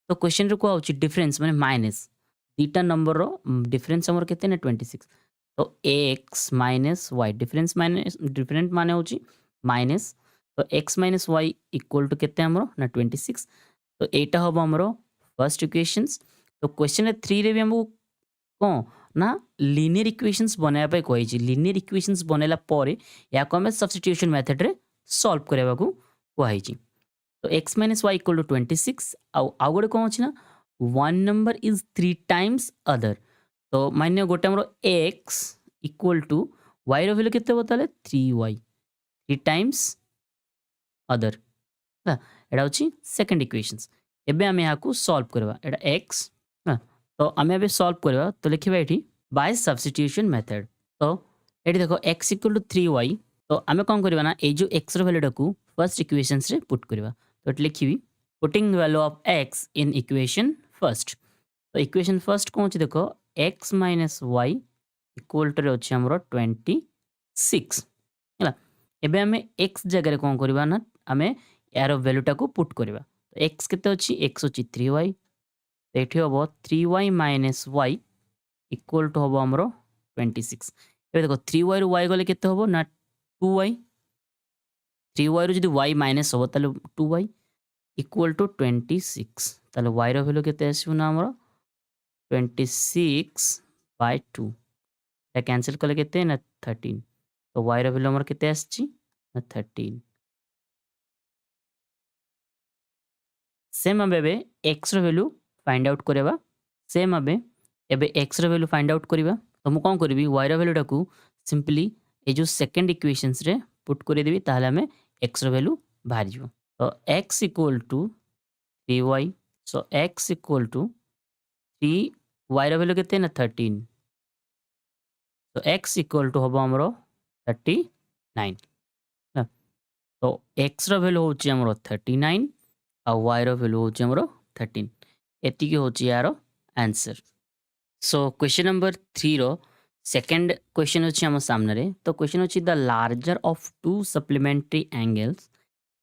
तो क्वेश्चन रे को आउची डिफरेंस माने माइनस दुटा नंबर रो डिफरेंस हमर केते ने 26। तो x minus y difference minus different माने होची माइनस। तो x minus Y equal to केते हमरो ना 26। तो एटा होबो हमरो फर्स्ट इक्वेशंस। तो क्वेश्चन 3 रे भी हमको कोन ना लीनियर इक्वेशंस बनाया पे कहै छी। लीनियर इक्वेशंस बनेला परे या को हमें सब्स्टिट्यूशन मेथड रे सॉल्व करबा को कहै छी। तो x minus Y equal to 26 आ गोटे कौन अछि ना one number is 3 times other. तो मान्य गोटे हमरो x equal to y row value केते बताले 3y 3 टाइम्स अदर हा। एडा होची सेकंड इक्वेशंस। एबे हम यहाँ को सॉल्व करबा एडा x हा। तो हमें अबे सॉल्व करबा तो लिखिबा एठी बाय सब्स्टिट्यूशन मेथड। तो एठी देखो x इक्वल टू 3y। तो हमें कौन करबा ना ए जो x रो वैल्यू को फर्स्ट इक्वेशंस रे पुट करबा। तो एठी लिखिबी putting value of x in equation first. तो इक्वेशन फर्स्ट कौन छी देखो x minus Y equal to रे अछि हमरो 26 हैला। एबे हमें x जगह रे कौन करबा ना हमें यार वैल्यू टा को पुट करबा। तो x केते अछि x अछि 3y। तो एठी होबो 3y minus y equal to होबो हमरो 26। एबे देखो 3y रो y गले केते होबो ना 2y। 3y रो जदी y माइनस होबो ताले 2y इक्वल टू 26। ताले y रो वैल्यू केते आसीबो ना हमरो 26 बाय 2 या कैंसिल कले केते ना 13। तो y रो वैल्यू हमर केते आछि ना 13। सेम अबे x रो वैल्यू फाइंड आउट करबा। सेम अबे एबे x रो वैल्यू फाइंड आउट करबा। तो मु कोन करबी y रो वैल्यू टाकू सिंपली ए जो सेकंड इक्वेशंस रे पुट करे देबी ताहले हमें x रो वैल्यू बाहर जिवो। तो x equal to 3y। So x equal to 3 y row value केते ना 13। तो x इक्वल टू होबो हमरो 39 ना। तो x रो वैल्यू होची हमरो 39 आ y रो वैल्यू होची हमरो 13। एतिकी होची यारो आंसर। सो क्वेश्चन नंबर 3 रो सेकंड क्वेश्चन होची हम सामने रे। तो क्वेश्चन होची the larger of two supplementary angles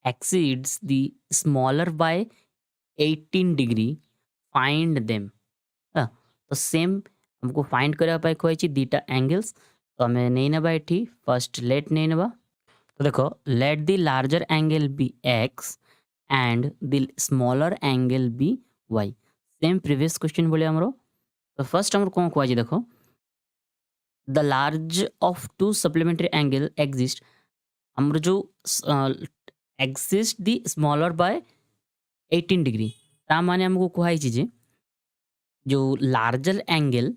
exceeds the smaller by 18 degree find them. तो सेम हमको फाइंड करबा पाई कहै छी दुटा एंगल्स। तो हमें नहीं नेबा एठी फर्स्ट लेट नहीं नेबा। तो देखो let the larger angle be x and the smaller angle be y। Same previous question बोले हमरो। तो फर्स्ट हमरो कोन कहै छी देखो the large of two supplementary angle exist हमरो जो exist the smaller by 18 degree ता माने हमको कहै छी जे जो लार्जर एंगल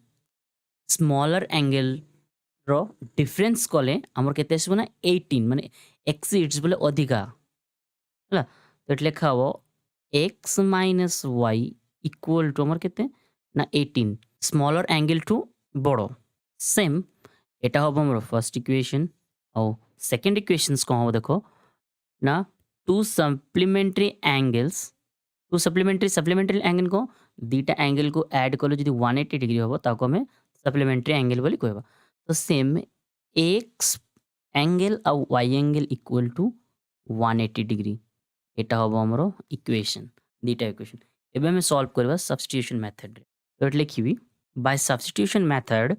स्मॉलर एंगल रो डिफरेंस कले हमर केते आसीबो ना 18 माने एक्सीड्स बोले अधिका हला। तो एट लेखा हो x minus Y equal to हमर केते ना 18 स्मॉलर एंगल टू बड़ो। सेम एटा होबो हमर फर्स्ट इक्वेशन। और सेकंड इक्वेशंस को हो देखो ना two supplementary angles two supplementary angle को दुटा एंगल को ऐड कलो जदी 180 डिग्री होबो ताको हमें सप्लीमेंटरी एंगल बोली कहबा। तो सेम x एंगल और y angle equal to 180 degree एटा होबो हमरो इक्वेशन दुटा इक्वेशन। एबे हमें सॉल्व करबा सब्स्टिट्यूशन मेथड रे। तो एट लिखिबी बाय सब्स्टिट्यूशन मेथड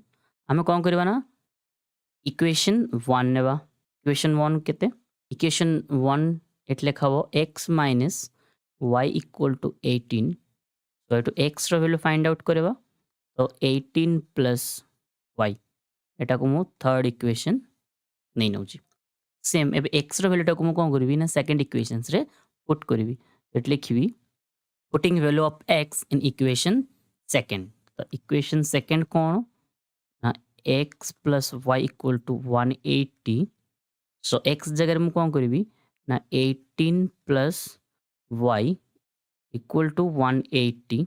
आमे कौन करबा ना इक्वेशन 1 नेबा इक्वेशन 1 केते इक्वेशन 1 एटले खाबो x minus y equal to 18 तो एटू x रो वैल्यू फाइंड आउट करबा तो 18 प्लस y एटा को मु थर्ड इक्वेशन नै नउची सेम एबे x रो वैल्यू टा को मु कोन करबी ना सेकंड इक्वेशंस रे पुट करबी एट लिखबी putting value of x in equation second तो इक्वेशन सेकंड कोन ना x plus y equal to 180 so x जगह मु कोन करबी ना 18 plus y equal to 180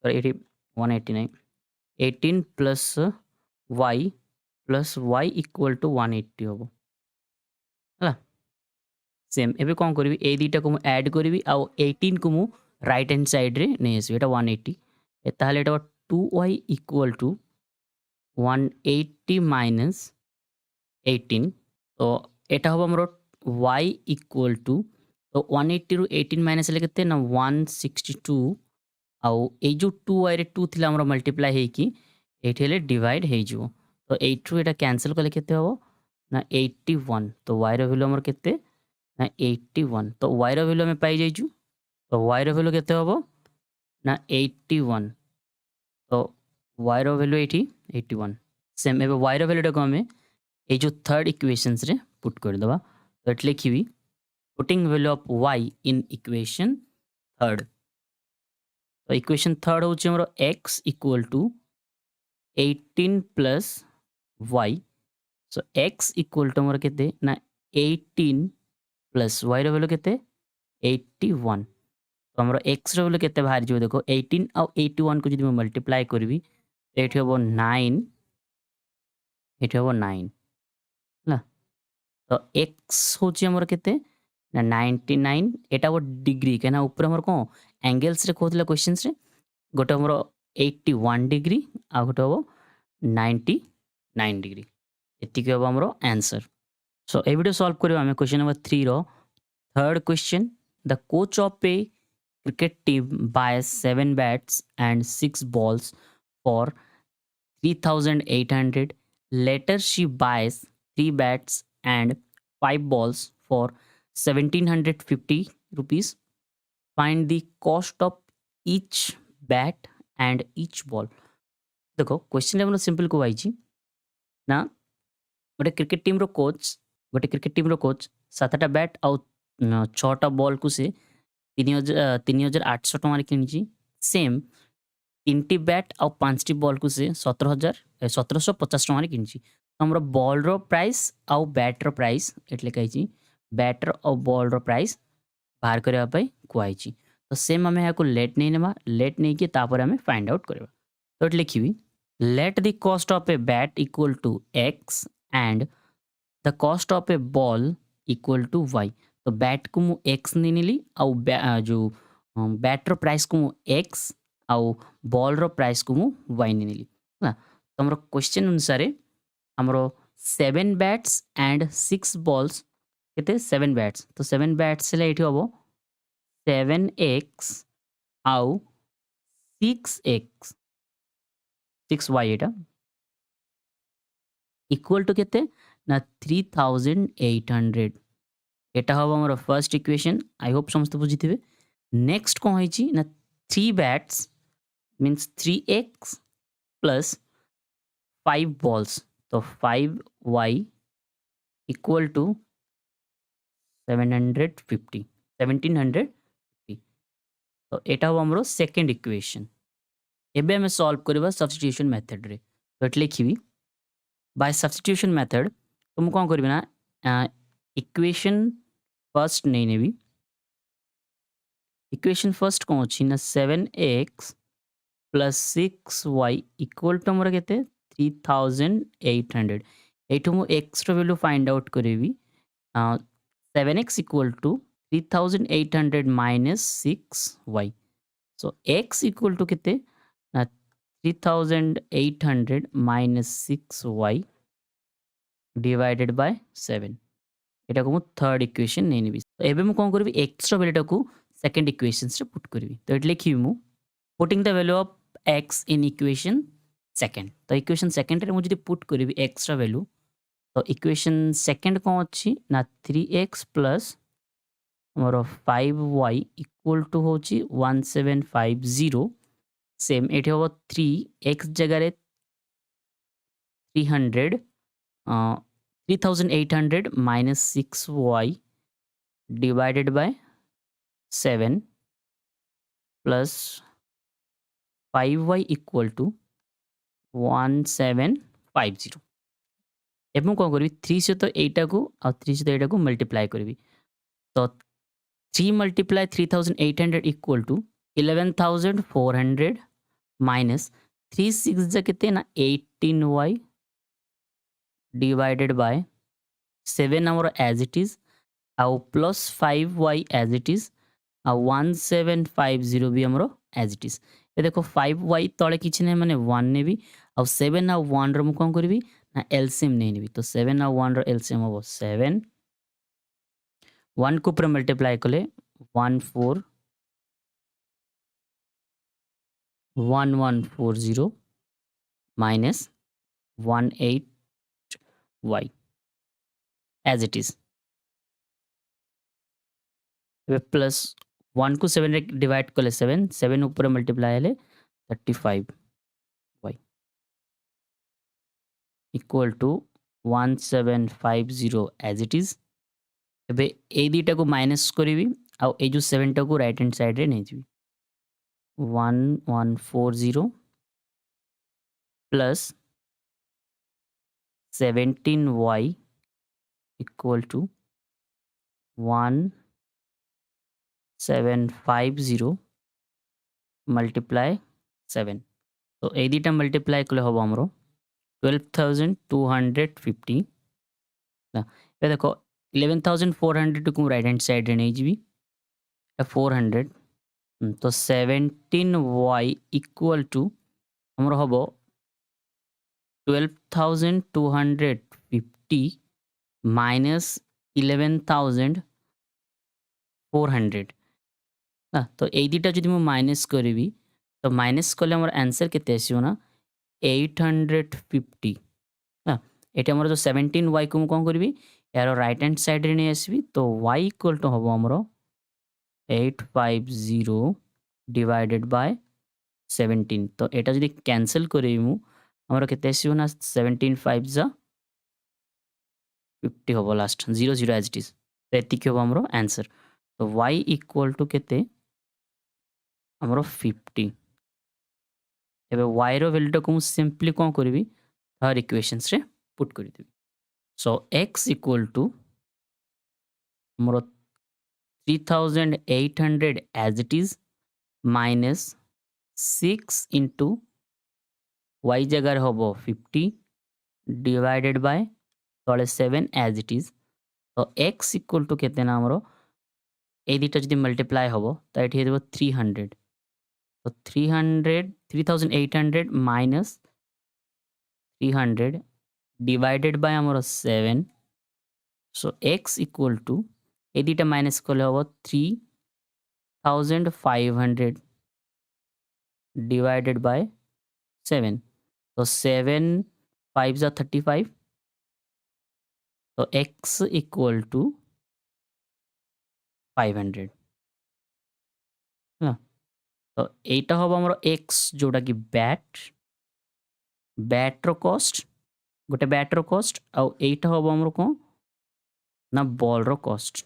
sorry 189 18 plus y equal to 180 होबो हला सेम एबे कोन करबी ए दीटा को मु ऐड करबी आ 18 को मु राइट हैंड साइड रे नै आसी एटा 180 ए ताले एटा 2y इक्वल टू 180 माइनस 18 तो एटा होबो हमरो y इक्वल टू तो 180 रु 18 माइनस ले केते ना 162 आउ ए जो 2y रे 2 थिला हमरो मल्टीप्लाई हे कि एठी ले डिवाइड हे जिवो तो 8 रु एटा कैंसिल करले केते होबो ना 81 तो y रो वैल्यू हमर केते ना 81 तो y रो वैल्यू हमें पाई जाइजु तो y रो वैल्यू केते होबो ना 81 तो y रो वैल्यू एठी 81 सेम एबे y रो वैल्यू को हमें ए जो थर्ड इक्वेशंस रे पुट कर दबा तो एट लिखिबी putting value of y in equation third तो इक्वेशन थर्ड होची हमरो x equal to 18 plus y so x equal to हमर केते ना 18 प्लस y रो वैल्यू केते 81 तो हमरो x रो वैल्यू केते बाहर जो देखो 18 और 81 को जदि मैं मल्टीप्लाई करबी एठी होबो 9 एठी होबो 9 ना तो x होची हमर केते ना 99 एटा वो डिग्री केना ऊपर हमर को एंगल्स रे कहतले क्वेश्चंस रे गोटे हमरो 81 डिग्री आ गोटे होबो 99 डिग्री एतिके होबो हमरो आंसर सो ए वीडियो सॉल्व करियो हमें क्वेश्चन नंबर 3 रो third question the coach of a cricket team buys 7 bats and 6 balls for 3,800 later she buys 3 bats and 5 balls for 1,750 rupees find the cost of each bat and each ball देखो question हमरो simple को आइची ना गोटे cricket team रो coach 7टा bat आउ 6टा ball को से 3,800 टଙ୍କା किनिची same 3टी bat आउ 5टी ball को से 17,50 टଙ୍କା किनिची हमरो बॉल रो प्राइस आउ बैट रो प्राइस एटले कहिची बैट रो आउ बॉल रो प्राइस बाहर करबा पई कुआइची तो सेम हमें को लेट नहीं नेबा लेट नहीं के तापर हमें फाइंड आउट करबा तो एट लिखिबी let the cost of a bat equal to x and the cost of a ball equal to y तो बैट को मु x नहीं नेली आउ जो बैट रो प्राइस को मु x आउ बॉल रो प्राइस को मु y नहीं नेली ना तो हमरो क्वेश्चन अनुसार हमरो 7 बैट्स एंड 6 बॉल्स केते 7 बैट्स तो 7 बैट्स ले एठी होबो 7x आउ 6x 6y Etah equal to केते ना 3,800 एटा होबो हमर फर्स्ट इक्वेशन आई होप समस्त बुझिथिबे नेक्स्ट को होईची ना 3 bats means 3x plus 5 balls तो 5y इक्वल टू 1750 तो एटा हो हमरो सेकंड इक्वेशन एबे हमें सॉल्व करबा सब्स्टिट्यूशन मेथड रे तो एट लिखिबी बाय सब्स्टिट्यूशन मेथड तो मु कोन करबी ना इक्वेशन फर्स्ट नहीं नेबी इक्वेशन फर्स्ट कौन अच्छी ना 7x plus 6y equal to हमर केते 3,800 एठो मु x रो वैल्यू फाइंड आउट करेबी 7x equal to 3,800 minus 6y so x equal to केते ना 3,800 माइनस 6y डिवाइडेड बाय 7 एटा को मु थर्ड इक्वेशन नै नेबी तो एबे मु कोन करबी x रो वैल्यू को सेकंड इक्वेशन से पुट करबी तो एट लिखिबी मु putting the value of x in equation second तो इक्वेशन सेकेंड रे मुझे पुट करी एक्स वैल्यू तो इक्वेशन सेकेंड कौन अच्छी ना 3x plus more 5y equal to हूँ 1750 सेम ये हम 3x जगह 300 3800 minus 6y divided by 7 plus 5y equal to 1750 एवं कौन करी 3 सहित एटा को आ 3 सहित एटा को मल्टीप्लाई करी तो 3 मल्टीप्लाई 3800 इक्वल टू 11400 माइनस 3 6 जा कितने ना 18y डिवाइडेड बाय 7 आमर एज इट इज आउ plus 5y as it is आ 1750 भी आमर एज इट इज ये देखो 5y तले किसी ना माने 1 ने भी आ 7 आ 1 रो मु कोन करबी ना एलसीएम नहीं नेबी तो 7 आ 1 रो एलसीएम हो 7 1 को ऊपर मल्टीप्लाई कले 1140 minus 18y as it is plus 1 को 7 डिवाइड कले 7 7 ऊपर मल्टीप्लाई हेले 35y equal to 1750 as it is एबे ए दुटा को माइनस करी आउ ए जो 7 टा को राइट हैंड साइड रे नहीं जी 1140 plus 17y equal to 1750 multiply 7 तो ए दुटा मल्टीप्लाई कले हम हमरो 12250 ना ये देखो 11400 को राइट हैंड साइड रे नहीं जी 400 तो 17y इक्वल टू हमरो हबो 12250 माइनस 11400 ना तो ए दुटा जदि मु माइनस करी तो माइनस कले हमर आंसर केते आसीयो ना 850 ना एटा हमर जो 17y को मु कोन करबी यार राइट हैंड साइड रे नहीं आसबी तो y इक्वल टू हबो हमरो 850 डिवाइडेड बाय 17 तो एटा जदि कैंसिल करी मु हमरो केते आसीयो ना 17 5 जा 50 हबो लास्ट 0 0 एज इट इज तो एतिक हबो हमरो आंसर तो y इक्वल टू केते हमरो 50 एबे y रो वैल्यू को मु सिंपली कोन करबी हर इक्वेशंस रे पुट करि देबी सो x इक्वल टू हमरो 3800 as it is minus 6 into y जगह होबो 50 डिवाइडेड बाय तले 7 एज इट इज तो x इक्वल टू केते ना हमरो ए दुटा जदि मल्टीप्लाई होबो तो एठी देबो 300 तो 3800 माइनस 300 डिवाइडेड बाय हमरो 7 सो x इक्वल टू ए दुटा माइनस कले होबो 3500 डिवाइडेड बाय 7 तो 7 5 जा 35 तो x इक्वल टू 500 ना तो एटा होबो हमरो x जोटा कि बैट रो कॉस्ट गोटे बैट रो कॉस्ट आउ एटा होबो हमरो को ना बॉल रो कॉस्ट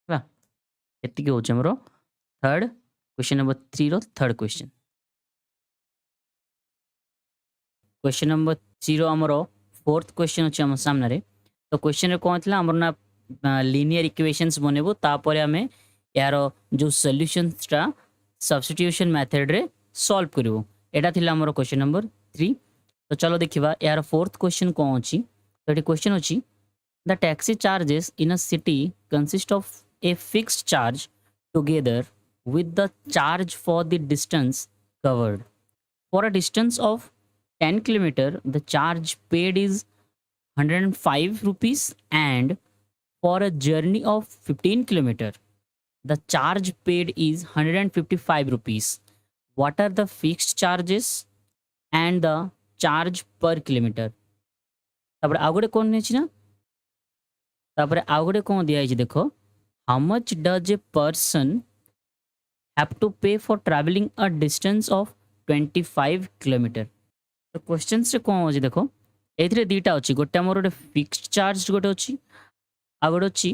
ना एति के होचे हमरो थर्ड क्वेश्चन नंबर 3 रो थर्ड क्वेश्चन नंबर 3 रो हमरो फोर्थ क्वेश्चन होचे हम सामने रे तो क्वेश्चन रे कोन थला हमर ना लीनियर इक्वेशंस बनेबो तापर हमें यार जो सॉल्यूशंस टा सब्स्टिट्यूशन मेथड रे सॉल्व करिवो एटा थिला हमर क्वेश्चन नंबर 3 तो चलो देखिबा यार फोर्थ क्वेश्चन कोन अछि तो एटी क्वेश्चन अछि the taxi charges in a city consist of a fixed charge together with the charge for the distance covered. For a distance of 10 km, the charge paid is 105 rupees and for a journey of 15 km, the charge paid is 155 rupees. what are the fixed charges and the charge per kilometer तापर आउ गोटे कोन नेछि ना तापर आउ गोटे कोन दिया है देखो how much does a person have to pay for traveling a distance of 25 kilometer तो क्वेश्चन से कोन होछि देखो एथिरे दीटा अछि गोटे हमर गोटे फिक्स्ड चार्ज गोटे अछि आ गोटे अछि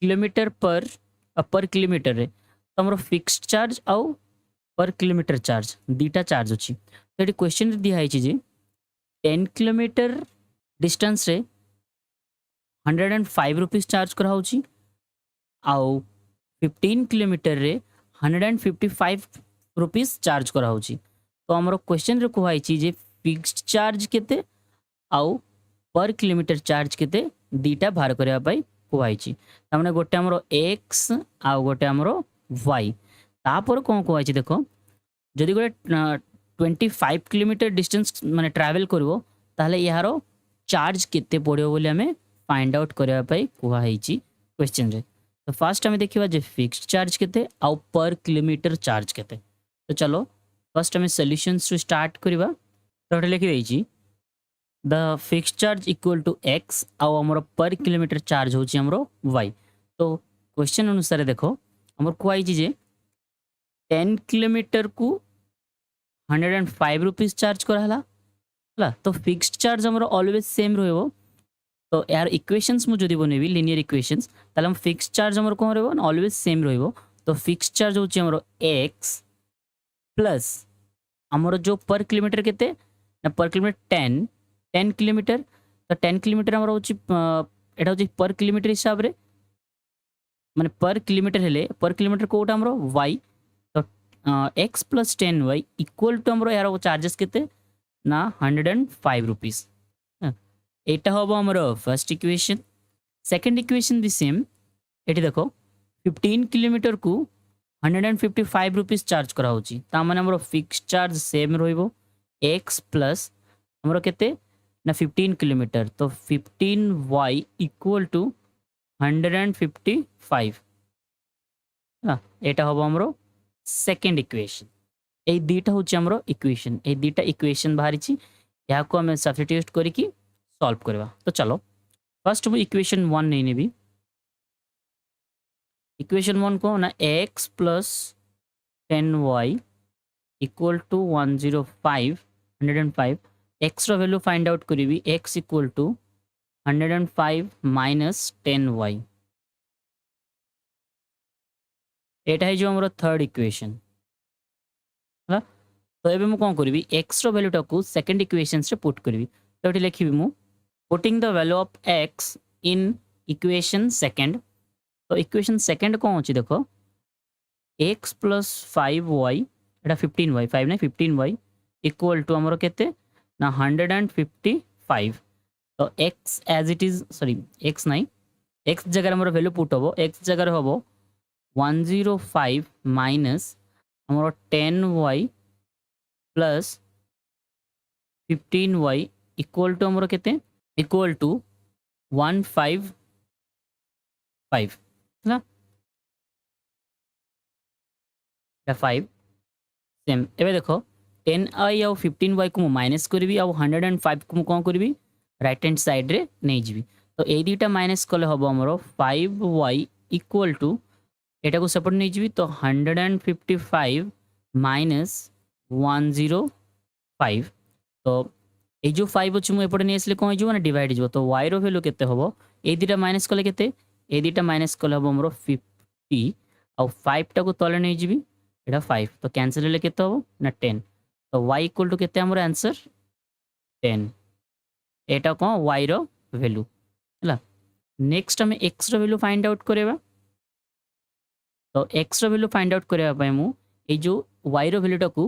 किलोमीटर पर किलोमीटर रे तो हमर फिक्स्ड चार्ज आउ पर किलोमीटर चार्ज दीटा चार्ज अछि तो एटी क्वेश्चन रे दिया है जे 10 किलोमीटर डिस्टेंस रे 105 रुपीस चार्ज करा होछि आउ 15 किलोमीटर रे 155 रुपीस चार्ज करा होछि तो हमर क्वेश्चन रे कहै छी जे फिक्स्ड चार्ज केते आउ पर किलोमीटर चार्ज केते दीटा बाहर करबा पई कहै छी तामने गोटे हमरो x आउ गोटे हमरो y तापर कोन कहै छी देखो जदि गोटे 25 किलोमीटर डिस्टेंस माने ट्रैवल करबो ताले यारो चार्ज केते पड़ियो बोली हमें फाइंड आउट करबा पई कहै छी क्वेश्चन रे तो फर्स्ट हमें देखिबा जे फिक्स्ड चार्ज केते आउ पर किलोमीटर चार्ज केते तो चलो फर्स्ट हमें सॉल्यूशंस टू स्टार्ट करबा तो लिखि देई छी the fixed charge equal to x आउ हमर पर किलोमीटर चार्ज होची हमरो y तो क्वेश्चन अनुसार देखो हमर कहै छी जे 10 किलोमीटर को 105 रुपीस चार्ज कराला हला तो फिक्स्ड चार्ज हमर ऑलवेज सेम रहबो तो यार इक्वेशंस मु जदी बनेबी लिनियर इक्वेशंस ताले हम फिक्स्ड चार्ज हमर कोन रहबो ऑलवेज सेम रहबो तो फिक्स्ड चार्ज होची हमर x प्लस हमर जो पर किलोमीटर केते ना पर किलोमीटर 10 किलोमीटर तो 10 किलोमीटर हमर होची एटा होची पर किलोमीटर हिसाब रे माने पर किलोमीटर हेले पर किलोमीटर कोटा हमर y तो x plus 10y equal to हमर यार चार्जेस केते ना 105 रुपीस एटा होबो हमर फर्स्ट इक्वेशन सेकंड इक्वेशन भी सेम एटी देखो 15 किलोमीटर को 155 रुपीस चार्ज करा होची ता माने हमर फिक्स्ड चार्ज सेम रहइबो x प्लस हमर केते ना 15 किलोमीटर तो 15y इक्वल टू 155 ना एटा होबो हमर सेकंड इक्वेशन ए दीटा होची हमर इक्वेशन ए दीटा इक्वेशन बाहरी छी या को हम सब्स्टिट्यूट करी की सॉल्व करवा तो चलो फर्स्ट वो इक्वेशन 1 नहीं नेबी इक्वेशन 1 को ना x plus 10y equal to 105 x रो वैल्यू फाइंड आउट करीबी x equal to 105 minus 10y एटा है जो हमरो थर्ड इक्वेशन हला तो एबे मु कोन करबी x रो वैल्यू टाकू सेकंड इक्वेशन से पुट करबी तो एटी लिखिबी मु putting the value of x in equation second तो equation second कौन होची देखो x plus 5y एटा 15y 5 नहीं 15y equal to हमरो केते ना 155 तो x as it is sorry x नहीं x जगह हमरो वैल्यू पुट होबो x जगह होबो 105 माइनस हमरो 10y plus 15y equal to हमरो केते इक्वल टू 155 ना 5 सेम एबे देखो 10i और 15y को माइनस करबी और 105 को कोन करबी राइट हैंड साइड रे नै जिबी तो ए दीटा माइनस कले हबो हमरो 5y इक्वल टू एटा को सेपरेट नै जिबी तो 155 माइनस 105 तो ए जो 5 अछि मु एपटे नै असले कोन हिजो ना डिवाइड हिजो तो y रो वैल्यू केते हबो ए दीटा माइनस कले केते ए दीटा माइनस कले हबो हमरो 50 और 5 टा को तले नै जिबी एटा 5 तो कैंसिल हेले केते हबो ना 10 तो y इक्वल टू केते हमरो आंसर 10 एटा कोन y रो वैल्यू हला नेक्स्ट हमें x रो वैल्यू फाइंड आउट करेबा तो x रो वैल्यू फाइंड आउट करेबा पय मु ए जो y रो वैल्यू टाकू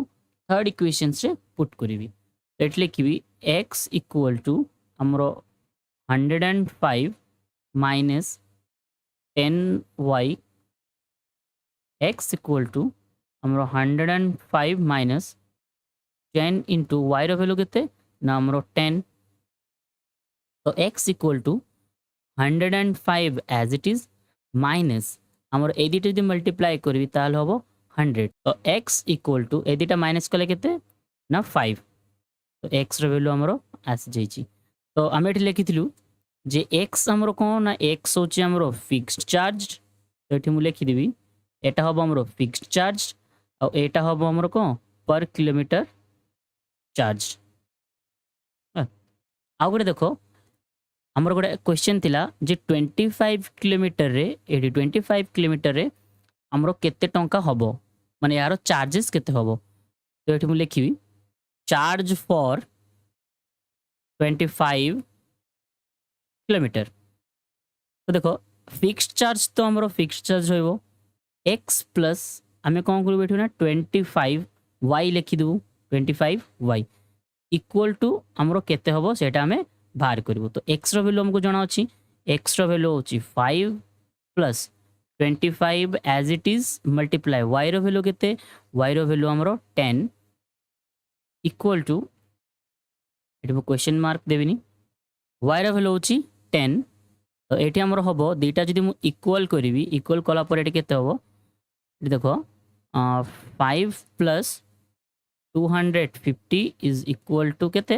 थर्ड इक्वेशन से पुट करिवि तो एट लिखिबी x इक्वल टू हमरो 105 minus 10y x equal to हमरो 105 माइनस 10 इंटू y रो वैल्यू केते ना हमरो 10 तो x equal to 105 as it is minus हमरो ए दिटे जदि मल्टीप्लाई करबी ताल होबो 100 तो x इक्वल टू ए दुटा माइनस कले केते ना 5 तो x रो वैल्यू हमरो आसी जाईची तो आमे एठी लिखिथिलु जे x हमरो कोन ना x होची हमरो फिक्स्ड चार्ज तो एठी मु लिखि देबी एटा हबो हमरो फिक्स्ड चार्ज और एटा हबो हमरो कोन पर किलोमीटर चार्ज आ गोटे देखो हमर गोटे क्वेश्चन थिला जे 25 किलोमीटर रे एठी 25 किलोमीटर रे हमरो केते टंका हबो माने यारो चार्जेस केते हबो तो एठी मु लिखिबी चार्ज फॉर 25 किलोमीटर तो देखो फिक्स्ड चार्ज तो हमरो फिक्स्ड चार्ज होइबो x प्लस आमे कोन करबो एठी ना 25 y लिखि देबो 25 y इक्वल टू हमरो केते हबो सेटा हमें बाहर करबो तो x रो वैल्यू हमको जणा अछि x रो वैल्यू होछि 5 plus 25 as it is multiply y row value केते y रो वैल्यू हमरो 10 इक्वल टू एठी मु क्वेश्चन मार्क देबिनी y रो वैल्यू होछि 10 तो एठी हमरो हबो दुटा जदि मु इक्वल करबी इक्वल कला पर एठी केते हबो एठी देखो 5 प्लस 250 इज इक्वल टू केते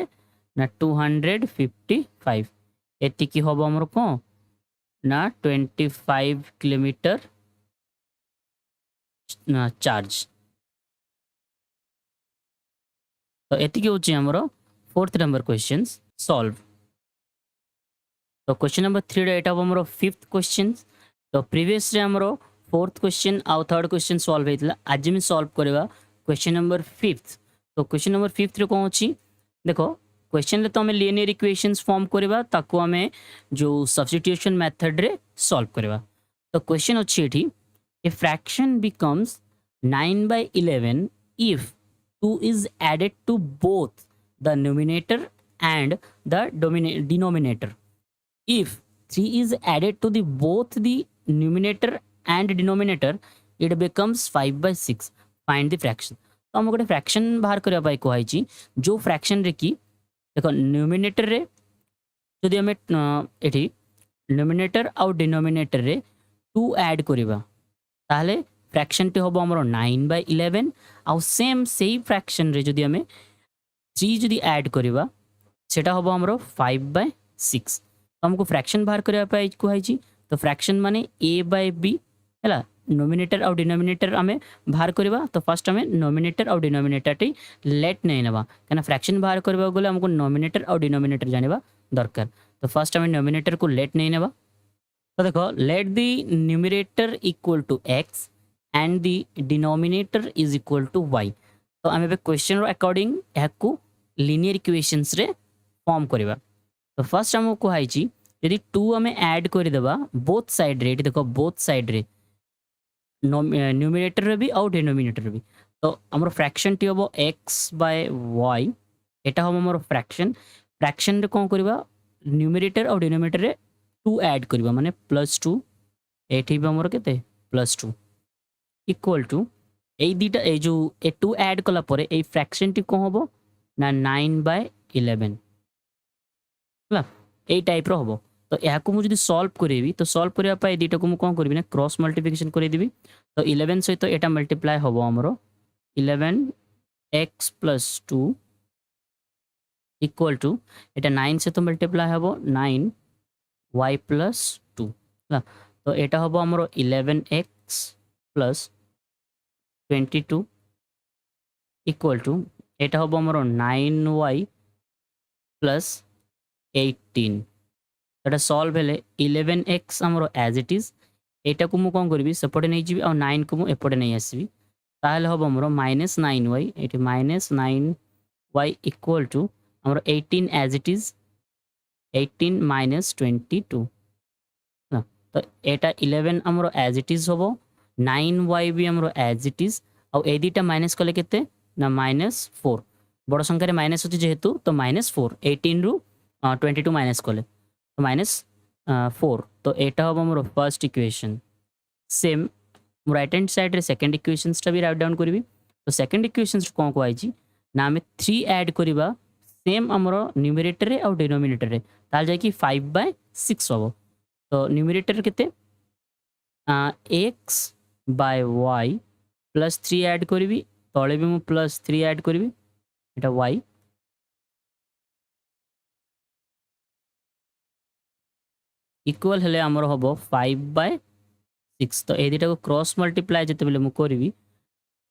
ना 255 एति की हबो हमरो को ना 25 किलोमीटर चार्ज तो एति की होची हमरो फोर्थ नंबर क्वेश्चंस सॉल्व तो क्वेश्चन नंबर 3 रे एटा हमरो फिफ्थ क्वेश्चन तो प्रीवियस रे हमरो फोर्थ क्वेश्चन आउ थर्ड क्वेश्चन सॉल्व हेतला आज मी सॉल्व करबा क्वेश्चन नंबर फिफ्थ तो क्वेश्चन नंबर फिफ्थ रे कोन अछि देखो क्वेश्चन रे तो हमें लीनियर इक्वेशंस फॉर्म करबा ताको हमें जो सब्स्टिट्यूशन मेथड रे सॉल्व करबा तो क्वेश्चन अछि एठी a fraction becomes 9/11 if 2 is added to both the numerator and the denominator if 3 is added to the both the numerator and denominator it becomes 5/6 find the fraction तो हम गोटे fraction बाहर करबा पाई कहै छी जो फ्रैक्शन रे की देखो न्यूमिनेटर रे जदि हमें एठी न्यूमिनेटर और डिनोमिनेटर रे 2 ऐड करबा ताले फ्रैक्शन टी होबो हमरो 9/11 आ सेम सेही फ्रैक्शन रे जदि हमें 3 जदि ऐड करबा सेटा होबो हमरो 5/6 तो हमको फ्रैक्शन बाहर करबा पाई कहै छी तो फ्रैक्शन माने a/b हैला नोमिनेटर और डिनोमिनेटर हमें बाहर करबा तो फर्स्ट हमें नोमिनेटर और डिनोमिनेटर टी लेट नहीं नेबा कना फ्रैक्शन बाहर करबा गले हमको नोमिनेटर और डिनोमिनेटर जानिबा दरकार तो फर्स्ट हमें नोमिनेटर को लेट नहीं नेबा तो देखो let the numerator equal to x and the denominator is equal to y तो हमें बे क्वेश्चन रो अकॉर्डिंग याकू लीनियर इक्वेशंस रे फॉर्म करबा तो फर्स्ट हमको कहै छी यदि 2 हमें ऐड कर देबा बोथ साइड रे देखो बोथ साइड रे न्यूमिनेटर रे भी और डिनोमिनेटर भी तो हमर फ्रैक्शन टी होबो x/y एटा हम हमर फ्रैक्शन रे कोन करबा न्यूमरेटर और डिनोमिनेटर रे 2 ऐड करबा माने +2 एठी भी हमर केते +2 इक्वल टू ए दीटा ए जो ए 2 ऐड कला परे ए फ्रैक्शन टी को होबो ना 9/11 हला ए टाइप रो होबो तो या को मु जदी सॉल्व करेबी तो सॉल्व करिया पाई दीटा को मु कोन करबी ना क्रॉस मल्टीप्लिकेशन करे देबी तो 11 सहित एटा मल्टीप्लाई होबो हमरो 11x + 2 इक्वल टू एटा 9 से तो मल्टीप्लाई होबो 9y + 2 तो एटा होबो हमरो 11x + 22 इक्वल टू एटा होबो हमरो 9y + 18 एटा सॉल्व हेले 11x हमरो एज इट इज एटा को मु कोन करबी सेपटे नै जीबी और 9 को मु एपटे नै आसीबी ताले होबो हमरो -9y eighty -9y equal to हमरो 18 एज इट इज 18 - 22 तो एटा 11 हमरो एज इट इज होबो 9y भी हमरो एज इट इज और ए दीटा माइनस कले केते ना -4 बड़ संख्या रे माइनस होची जेहेतु तो -4 18 रु 22 माइनस कले तो -4 तो एटा होबो हमरो first equation same right hand side रे सेकंड इक्वेशंस टा भी राइट डाउन करबी तो सेकंड इक्वेशंस कोन को आइची ना हमें 3 ऐड करबा सेम हमरो न्यूमरेटर रे और डिनोमिनेटर रे ताल जाय कि 5/6 होबो तो न्यूमरेटर केते x/y +3 ऐड करी तले भी मुझे +3 ऐड करी एटा y इक्वल हेले आमर हम 5/6 तो ये को क्रॉस मल्टीप्लाई जिते बेले मुझे करी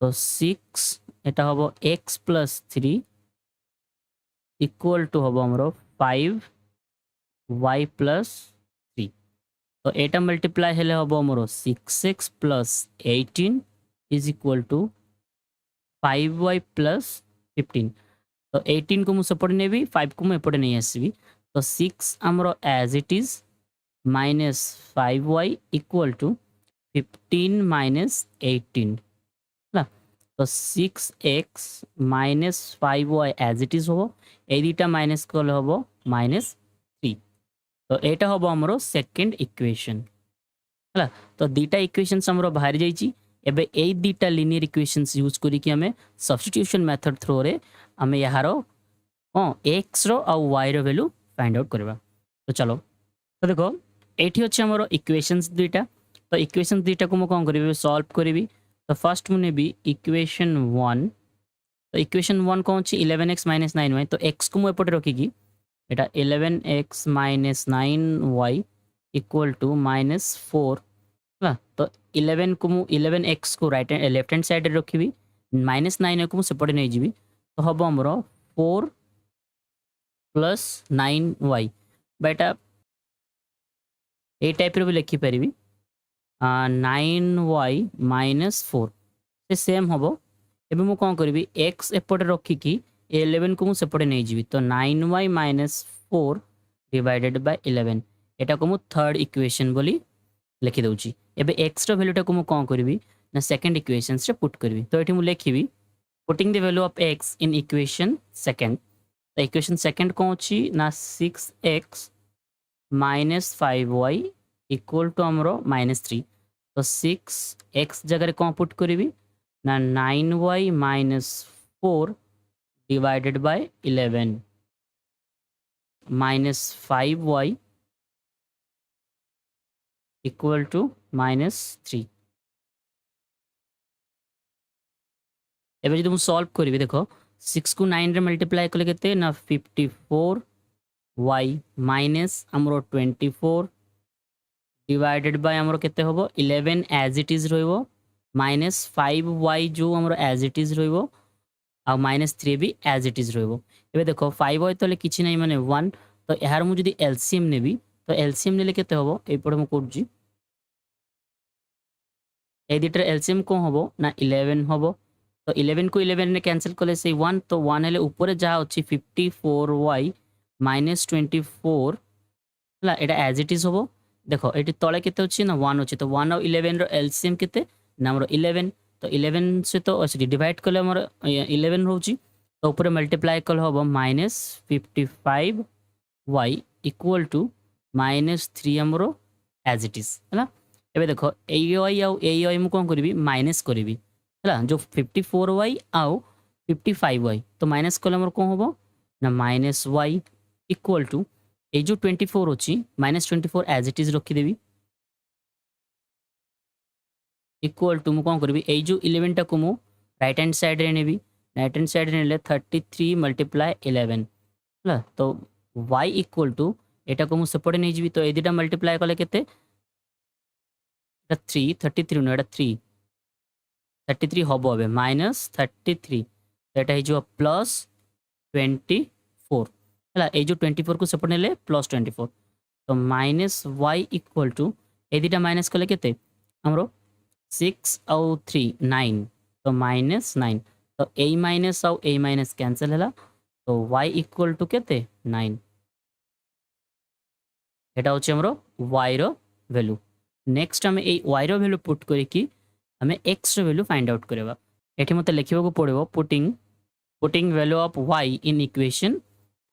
तो 6 एटा हम x + 3 इक्वल टू हम आमर 5y + 3 तो एटा मल्टीप्लाई हेले हम आमर 6x + 18 is equal to 5y + 15 तो 18 को मुझे सेपटे नेबी 5 को मुझे नहीं आसबि तो 6 आमर as it is -5y equal to 15 - 18 ना तो 6x - 5y as it is हम ए दुटा माइनस कले हम -3 तो यहाँ हम आमर सेकेंड इक्वेशन है तो दुटा इक्वेशंस आमर बाहरी जाइए एबे ए दुटा लिनियर इक्वेशंस यूज करिकी हमें सब्स्टिट्यूशन मेथड थ्रो रे हमें यार हाँ एक्स रो आउ वाई रो वैल्यू फाइंड आउट करवा तो चलो तो देखो ये अच्छे आमर इक्वेशंस दुईटा तो इक्वेशंस दुईटा को मुझे कौन करी सॉल्व करी तो फर्स्ट मुझे नेबी इक्वेशन 1 तो इक्वेशन 1 कौन अच्छी 11x - 9y तो x को मुझे एपटे रखिकी एटा 11x - 9y इक्वल टू -4 है तो 11 को मु 11x को राइट लेफ्ट हैंड साइड रखी -9 को मुझे सेपटे नहीं जी तो हम आमर 4 + 9y बेटा ए टाइप भी लिखिपारि 9y - 4 से सेम हम एबे मु कौन करी एक्स एपटे रखिकी 11 को मुझे सेपटे नहीं जी तो 9y - 4 डिवाइडेड बाय 11 एटा को मु थर्ड इक्वेशन बोली लिखि दउची एबे x रो वैल्यूटा को मु कौन करी ना सेकंड इक्वेशंस रे पुट करी तो एठी मु लिखिबी putting the value of x in equation second तो इक्वेशन सेकंड कौन अछि ना 6x - 5y इक्वल टू आमरो -3 तो 6x जगह कौन पुट करी ना 9y - 4 divided bye 11 -5y equal to -3 एबे जो सॉल्व करी देखो 6 को 9 रे मल्टीप्लाई कले केते ना 54 y माइनस आमरो 24 डिवाइडेड बाय आमरो केते होबो 11 एज इट इज रहइबो -5y जो आमरो एज इट इज रहइबो आ -3 भी एज इट इज रहइबो एबे देखो 5y तले किछि नै माने 1 तो यार मु जदी एलसीएम नेबी तो एलसीएम नेले केते होबो ए पडे मु करजी ए दिटर एलसीएम को होबो ना 11 होबो तो 11 को 11 ने कैंसिल कले से 1 तो 1 हेले ऊपर जा अछि 54y - 24 La Etah as it is होबो देखो एटी तले केते अछि ना 1 अछि तो 1 और 11 रो एलसीएम केते ना हमरो 11 तो 11 से तो अछि डिवाइड कले हमरो 11 होउची तो ऊपर मल्टीप्लाई कले होबो -55y इक्वल टू -3 हमरो एज इट इज हैला एबे देखो ay आउ ay मु कोन करबी माइनस करबी हैला जो 54y आउ 55y तो माइनस कले हमरो कोन होबो ना -y इक्वल टू ए जो 24 अच्छी -24 एज इट इज रखीदेवी इक्वल टू मु कौन करी ए जो 11 टा को मु राइट हैंड साइड रे नेबी राइट हैंड साइड रे नेले 33 × 11 हला तो y इक्वल टू एटा को मु सेपटे नै जीवी तो ए दिटा मल्टीप्लाई कले केते 3 33 नो एटा 3 33 हबो बे -33 एटा हे जो +24 हला ए जो 24 को सेपटे नेले +24 तो -y इक्वल टू ए दिटा माइनस कले केते हमरो 6 आउ 3 9 तो -9 तो a माइनस आउ a माइनस कैंसिल हला तो y इक्वल टू केते 9 एटा होचे हमरो y रो वैल्यू नेक्स्ट हमें ए y रो वैल्यू पुट करी कि हमें x रो वैल्यू फाइंड आउट करबा एठी मते लिखिबा को पड़िबो putting value of y in equation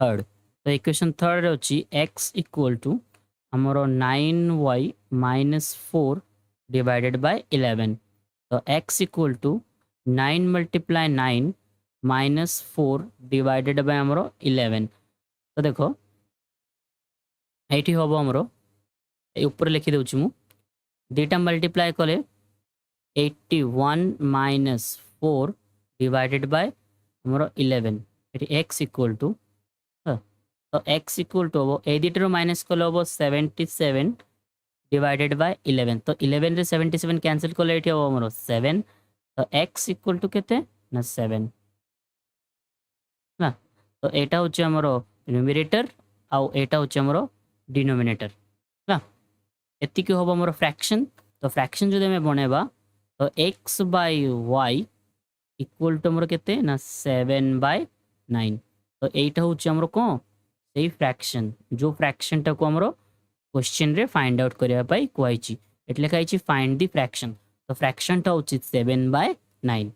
third तो इक्वेशन थर्ड रे होची x इक्वल टू हमरो 9y - 4 डिवाइडेड बाय 11 तो x equal to 9 × 9 -4 divided by हमरो 11 तो देखो एठी होबो हमरो ए ऊपर लिखि देउची मु डेटा मल्टीप्लाई कले 81 minus 4 divided by ଆମର 11 এটি x equal to তো x equal to হবো এই দুইটারও মাইনাস করলে হবো 77 divided by 11 তো 11 রে 77 ক্যান্সেল করলে এটি হবো আমার 7 তো x equal to কেতে না 7 না তো এটা হচ্ছে আমার ন্यूमरेटर ଆଉ এটা হচ্ছে আমার ডিনোমিনেটর না এতিକି হবো আমার ফ্র্যাকশন তো ফ্র্যাকশন যদি আমি বনাইবা তো x by y equal to আমার কেতে না 7/9 তো এইটা হচ্ছে আমার কোন সেই ফ্র্যাকশন जो ফ্র্যাকশনটাକୁ ଆମର क्वेश्चन रे फाइंड आउट କରିବା ପାଇଁ କୁହାଇଛି એટલે କହିଛି फाइंड ଦି फ्रैक्शन तो फ्रैक्शन टा होची 7/9